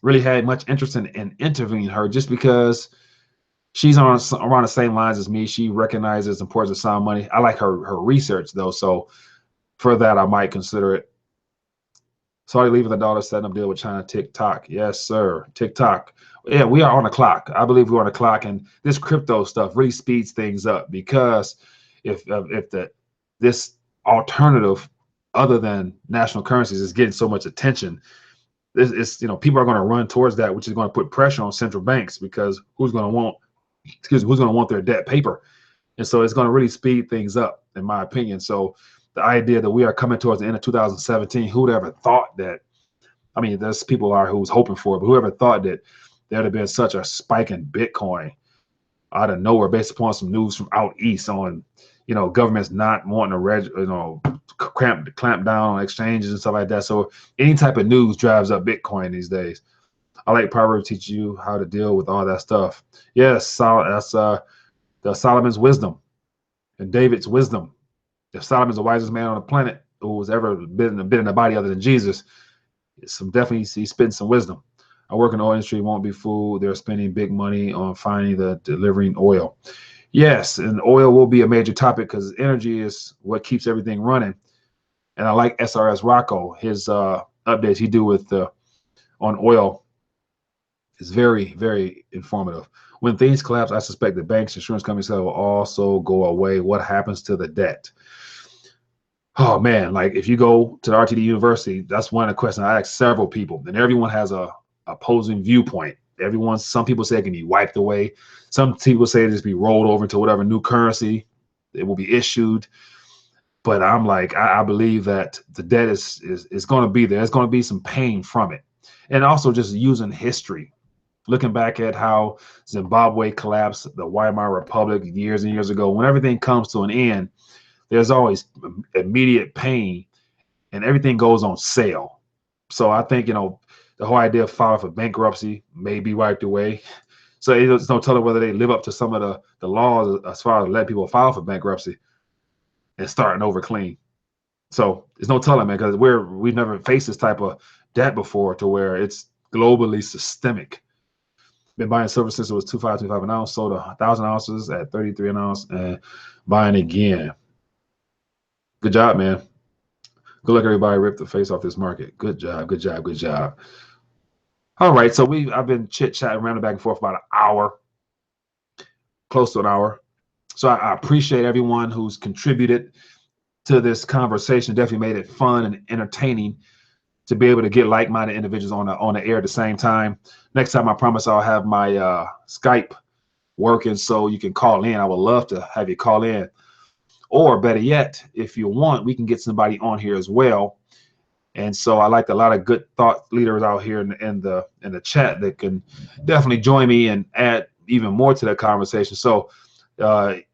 really had much interest in interviewing her, just because she's around the same lines as me. She recognizes the importance of sound money. I like her research, though. So for that, I might consider it. Saudi leaving the dollar, setting up deal with China. TikTok. Yes, sir. TikTok. Yeah, we are on the clock. I believe we're on the clock. And this crypto stuff really speeds things up, because if this alternative other than national currencies is getting so much attention, people are going to run towards that, which is going to put pressure on central banks, because who's going to want their debt paper? And so it's going to really speed things up, in my opinion. So the idea that we are coming towards the end of 2017, who'd ever thought that? I mean, there's people are who's hoping for it, but whoever thought that there'd have been such a spike in Bitcoin out of nowhere based upon some news from out east on, governments not wanting to, clamp down on exchanges and stuff like that. So any type of news drives up Bitcoin these days. I like Proverbs teach you how to deal with all that stuff. Yes, that's the Solomon's wisdom and David's wisdom. If Solomon's the wisest man on the planet who has ever been in a body other than Jesus, definitely he's spitting some wisdom. I work in the oil industry, won't be fooled. They're spending big money on delivering oil. Yes, and oil will be a major topic because energy is what keeps everything running. And I like SRS Rocco. His updates he do with on oil is very, very informative. When things collapse, I suspect the banks, insurance companies will also go away. What happens to the debt? Oh man, like if you go to the RTD University, that's one of the questions I ask several people, and everyone has a opposing viewpoint. Some people say it can be wiped away. Some people say it just be rolled over into whatever new currency it will be issued. But I'm like, I believe that the debt is going to be there. There's going to be some pain from it, and also just using history. Looking back at how Zimbabwe collapsed, the Weimar Republic years and years ago, when everything comes to an end, there's always immediate pain and everything goes on sale. So I think, the whole idea of filing for bankruptcy may be wiped away. So there's no telling whether they live up to some of the laws as far as let people file for bankruptcy and starting over clean. So there's no telling, man, because we've never faced this type of debt before to where it's globally systemic. Been buying silver since it was $2.25 an ounce, sold 1,000 ounces at 33 an ounce, and buying again. Good job, man. Good luck, everybody. Rip the face off this market. Good job, good job, good job. All right, so I've been chit-chatting around and back and forth about an hour, close to an hour. So I appreciate everyone who's contributed to this conversation. Definitely made it fun and entertaining to be able to get like-minded individuals on the air at the same time. Next time, I promise I'll have my Skype working so you can call in. I would love to have you call in. Or better yet, if you want, we can get somebody on here as well. And so I like a lot of good thought leaders out here in the chat that can definitely join me and add even more to that conversation. So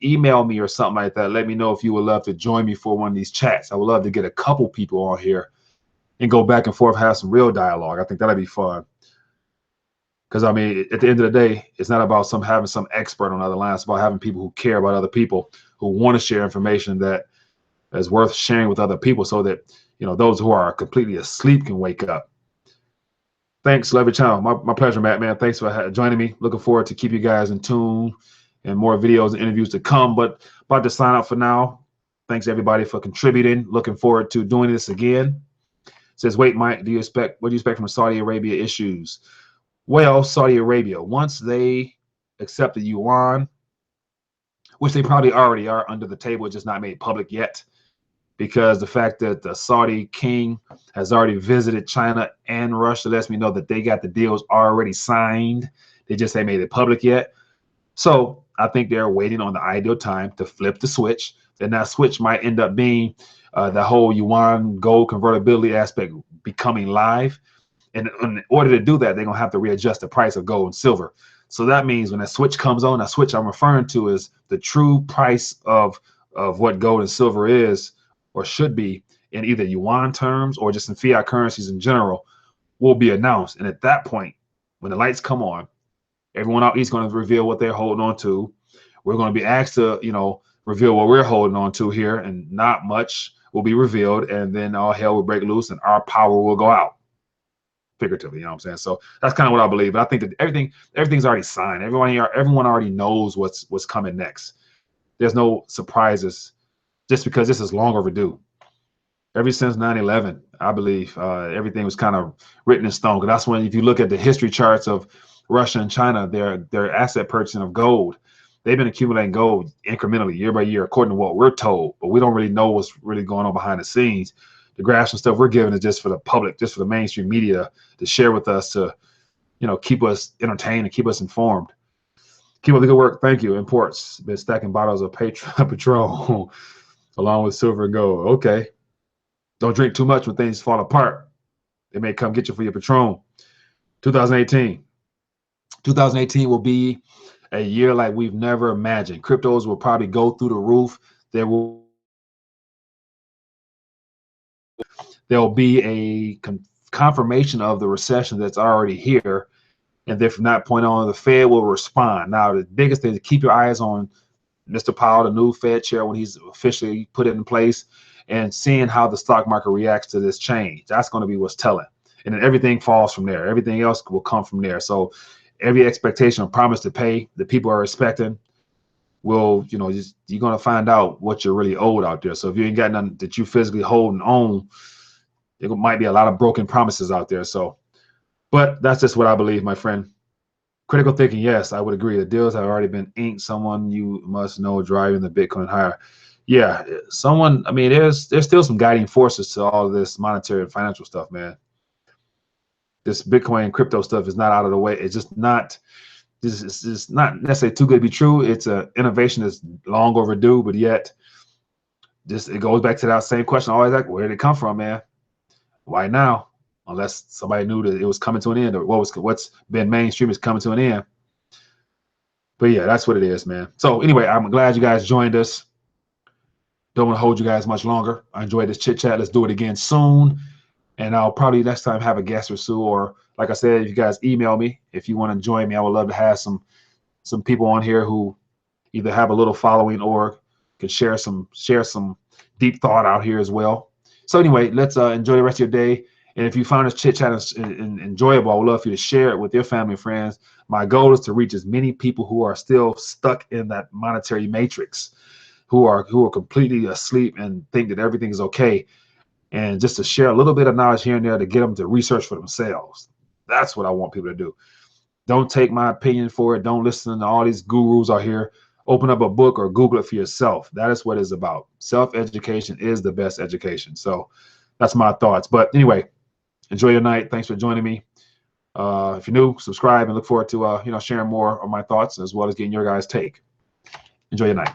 email me or something like that. Let me know if you would love to join me for one of these chats. I would love to get a couple people on here and go back and forth, have some real dialogue. I think that'd be fun. Because, I mean, at the end of the day, it's not about having some expert on the other line. It's about having people who care about other people, who want to share information that is worth sharing with other people so that, those who are completely asleep can wake up. Thanks, Love Your Channel. My pleasure, Matt, man. Thanks for joining me. Looking forward to keep you guys in tune and more videos and interviews to come. But about to sign out for now. Thanks, everybody, for contributing. Looking forward to doing this again. Says, wait, Mike, what do you expect from Saudi Arabia issues? Well, Saudi Arabia, once they accept the yuan, which they probably already are under the table, just not made public yet, because the fact that the Saudi king has already visited China and Russia lets me know that they got the deals already signed. They just ain't made it public yet. So I think they're waiting on the ideal time to flip the switch. Then that switch might end up being the whole yuan gold convertibility aspect becoming live. And in order to do that, they're going to have to readjust the price of gold and silver. So that means when that switch comes on, that switch I'm referring to is the true price of what gold and silver is or should be in either yuan terms or just in fiat currencies in general will be announced. And at that point, when the lights come on, everyone out east is going to reveal what they're holding on to. We're going to be asked to, reveal what we're holding on to here, and not much will be revealed. And then all hell will break loose and our power will go out. Figuratively, you know what I'm saying? So that's kind of what I believe. But I think that everything's already signed. Everyone already knows what's coming next. There's no surprises just because this is long overdue. Ever since 9/11, I believe everything was kind of written in stone. Because that's when, if you look at the history charts of Russia and China, their asset purchasing of gold, they've been accumulating gold incrementally year by year, according to what we're told. But we don't really know what's really going on behind the scenes. The graphs and stuff we're giving is just for the public, just for the mainstream media to share with us to, keep us entertained and keep us informed. Keep up the good work. Thank you. Imports. Been stacking bottles of Patron along with silver and gold. Okay. Don't drink too much when things fall apart. They may come get you for your Patron. 2018. 2018 will be a year like we've never imagined. Cryptos will probably go through the roof. There'll be a confirmation of the recession that's already here. And then from that point on, the Fed will respond. Now, the biggest thing is keep your eyes on Mr. Powell, the new Fed chair, when he's officially put it in place, and seeing how the stock market reacts to this change. That's going to be what's telling. And then everything falls from there. Everything else will come from there. So every expectation or promise to pay that people are expecting will, you're going to find out what you're really owed out there. So if you ain't got nothing that you physically holding on, there might be a lot of broken promises out there. So, but that's just what I believe, my friend. Critical thinking, yes, I would agree. The deals have already been inked. Someone you must know driving the Bitcoin higher. Yeah, someone. I mean, there's still some guiding forces to all of this monetary and financial stuff, man. This Bitcoin and crypto stuff is not out of the way. It's just not. This is not necessarily too good to be true. It's an innovation that's long overdue, but yet, it goes back to that same question. Always like, where did it come from, man? Why now? Unless somebody knew that it was coming to an end, or what's been mainstream is coming to an end. But yeah, that's what it is, man. So anyway, I'm glad you guys joined us. Don't want to hold you guys much longer. I enjoyed this chit chat. Let's do it again soon. And I'll probably next time have a guest or two, or like I said, if you guys email me, if you want to join me, I would love to have some people on here who either have a little following or can share some deep thought out here as well. So anyway, let's enjoy the rest of your day. And if you found this chit chat enjoyable, I would love for you to share it with your family and friends. My goal is to reach as many people who are still stuck in that monetary matrix, who are completely asleep and think that everything is okay, and just to share a little bit of knowledge here and there to get them to research for themselves. That's what I want people to do. Don't take my opinion for it. Don't listen to all these gurus out here. Open up a book or Google it for yourself. That is what it's about. Self-education is the best education. So that's my thoughts. But anyway, enjoy your night. Thanks for joining me. If you're new, subscribe and look forward to sharing more of my thoughts as well as getting your guys' take. Enjoy your night.